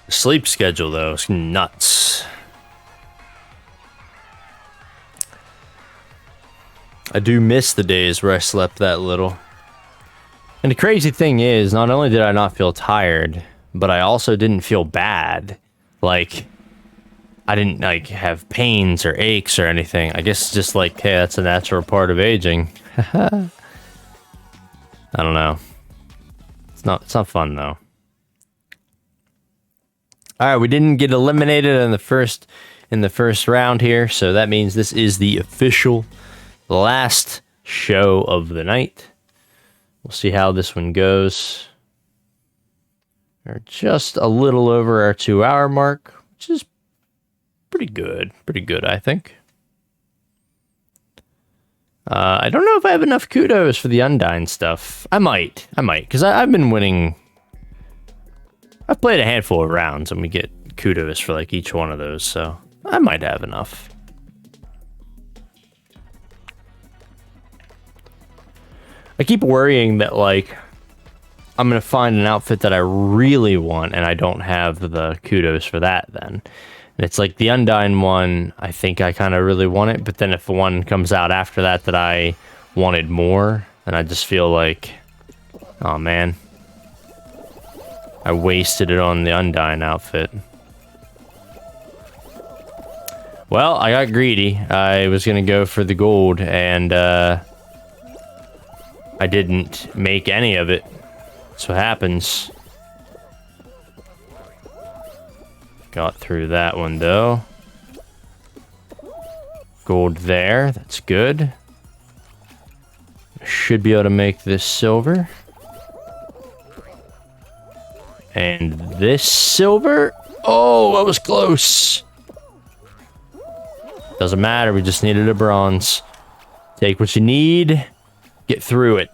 Sleep schedule though is nuts. I do miss the days where I slept that little. And the crazy thing is, not only did I not feel tired, but I also didn't feel bad. Like, I didn't like have pains or aches or anything. I guess just like, hey, that's a natural part of aging. I don't know. It's not fun though. All right, we didn't get eliminated in the first round here, so that means this is the official last show of the night. We'll see how this one goes. We're just a little over our 2-hour mark, which is pretty good. Pretty good, I think. I don't know if I have enough kudos for the Undyne stuff. I might, because I've been winning. I've played a handful of rounds, and we get kudos for like each one of those, so I might have enough. I keep worrying that, like, I'm going to find an outfit that I really want, and I don't have the kudos for that then. And it's like the Undyne one, I think I kind of really want it, but then if one comes out after that that I wanted more, then I just feel like, oh man, I wasted it on the Undyne outfit. Well, I got greedy. I was going to go for the gold, and I didn't make any of it. That's what happens. Got through that one, though. Gold there. That's good. Should be able to make this silver. And this silver. Oh, that was close. Doesn't matter. We just needed a bronze. Take what you need. Get through it.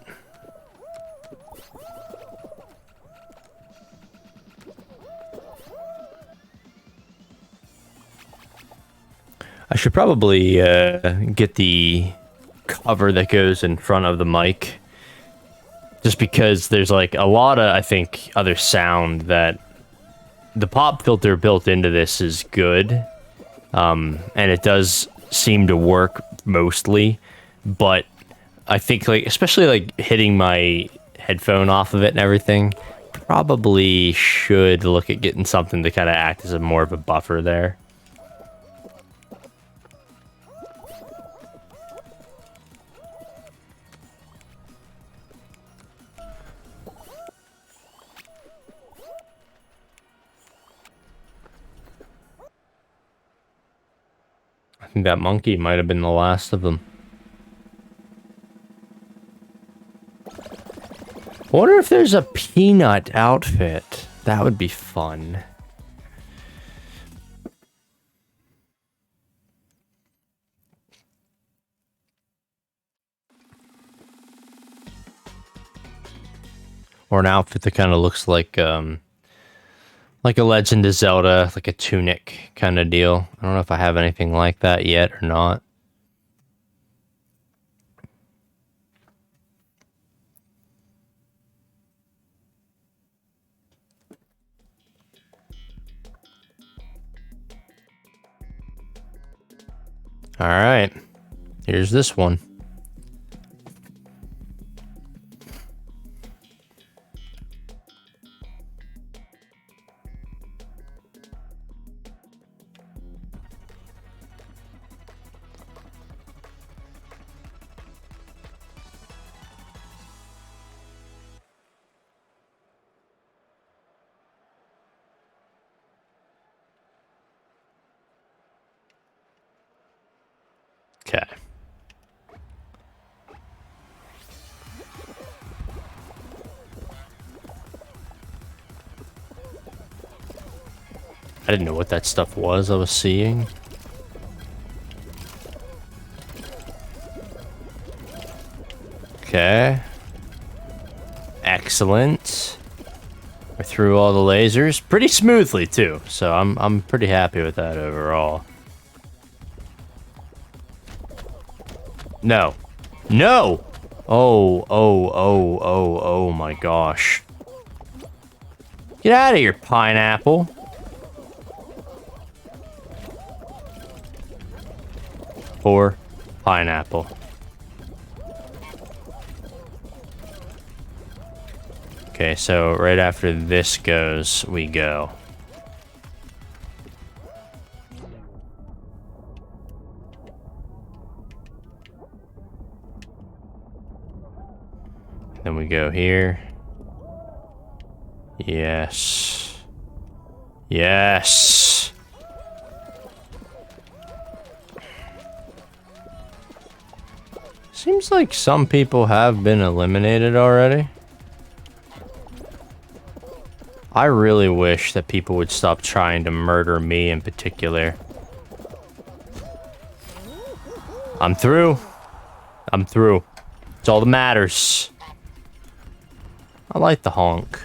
I should probably get the cover that goes in front of the mic. Just because there's like a lot of, I think, other sound that the pop filter built into this is good. And it does seem to work mostly. But I think, like, especially like hitting my headphone off of it and everything, probably should look at getting something to kind of act as more of a buffer there. I think that monkey might have been the last of them. I wonder if there's a peanut outfit. That would be fun. Or an outfit that kind of looks like a Legend of Zelda, like a tunic kind of deal. I don't know if I have anything like that yet or not. All right, here's this one. Okay. I didn't know what that stuff was I was seeing. Okay. Excellent. We're through all the lasers pretty smoothly too, so I'm pretty happy with that overall. No. No! Oh my gosh. Get out of here, pineapple. Poor pineapple. Okay, so right after this goes, we go. Then we go here. Yes. Yes. Seems like some people have been eliminated already. I really wish that people would stop trying to murder me in particular. I'm through. I'm through. It's all that matters. I like the honk.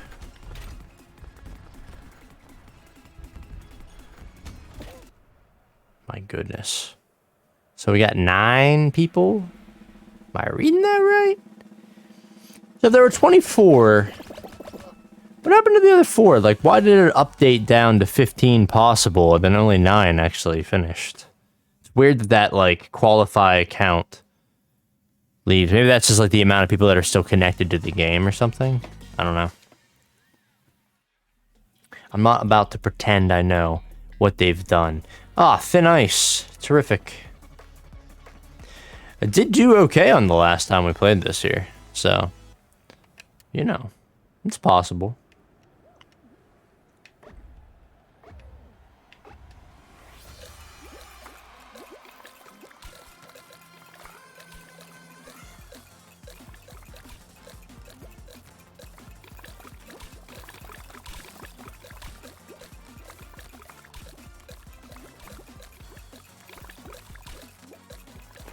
My goodness. So we got 9 people? Am I reading that right? So there were 24. What happened to the other 4? Like, why did it update down to 15 possible and then only 9 actually finished? It's weird that that, like, qualify count leaves. Maybe that's just, like, the amount of people that are still connected to the game or something? I don't know. I'm not about to pretend I know what they've done. Ah, thin ice. Terrific. I did do okay on the last time we played this here, so, you know, it's possible.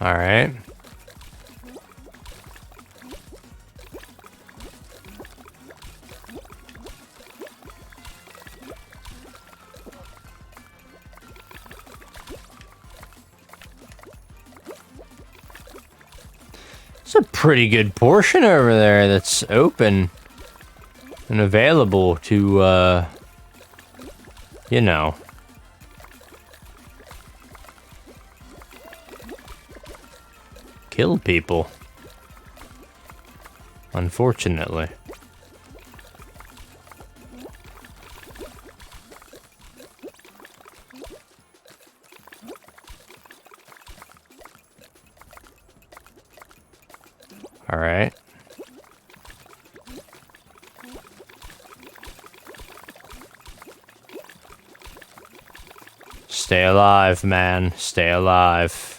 All right. It's a pretty good portion over there that's open and available to, you know. Kill people. Unfortunately. All right. Stay alive, man. Stay alive.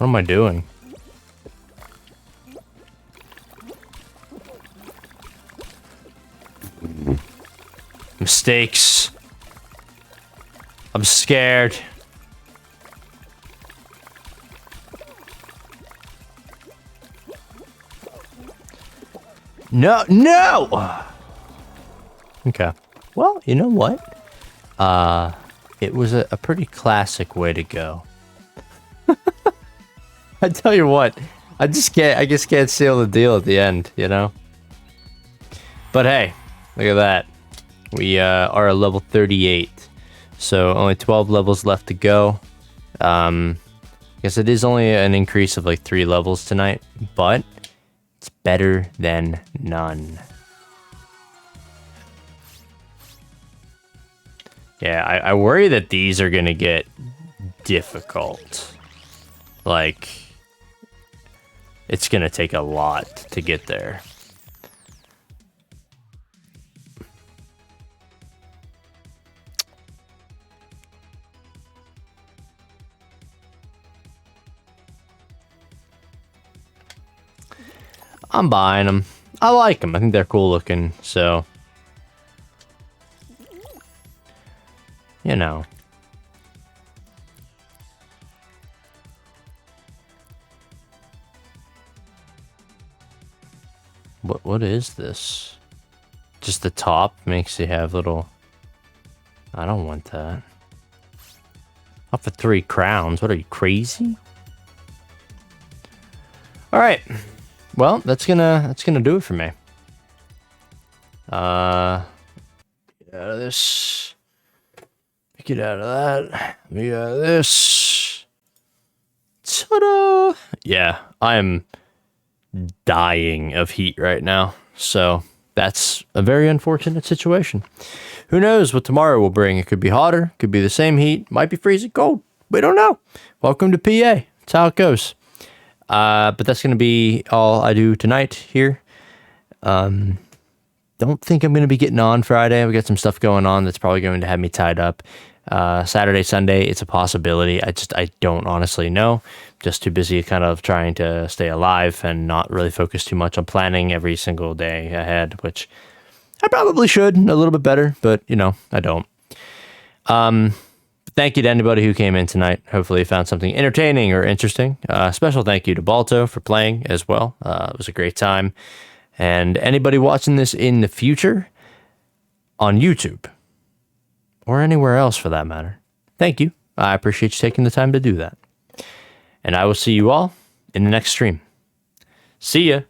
What am I doing? Mistakes. I'm scared. No, no! Okay. Well, you know what? It was a pretty classic way to go. I tell you what, I just can't seal the deal at the end, you know? But hey, look at that. We are at level 38. So only 12 levels left to go. I guess it is only an increase of like 3 levels tonight, but it's better than none. Yeah, I worry that these are gonna get difficult. Like, it's gonna take a lot to get there. I'm buying them. I like them. I think they're cool looking, so... You know. What is this? Just the top makes you have little... I don't want that. Up for 3 crowns. What are you, crazy? Alright. Well, that's gonna do it for me. Get out of this. Get out of that. Get out of this. Ta-da! Yeah, I'm dying of heat right now. So that's a very unfortunate situation. Who knows what tomorrow will bring? It could be hotter, could be the same heat, might be freezing cold. We don't know. Welcome to PA. That's how it goes. But that's going to be all I do tonight here. Don't think I'm going to be getting on Friday. We got some stuff going on that's probably going to have me tied up. Saturday, Sunday, it's a possibility. I don't honestly know. Just too busy kind of trying to stay alive and not really focus too much on planning every single day ahead, which I probably should a little bit better, but you know, I don't. Thank you to anybody who came in tonight. Hopefully you found something entertaining or interesting. Special thank you to Balto for playing as well. It was a great time. And anybody watching this in the future on YouTube or anywhere else for that matter, thank you. I appreciate you taking the time to do that. And I will see you all in the next stream. See ya.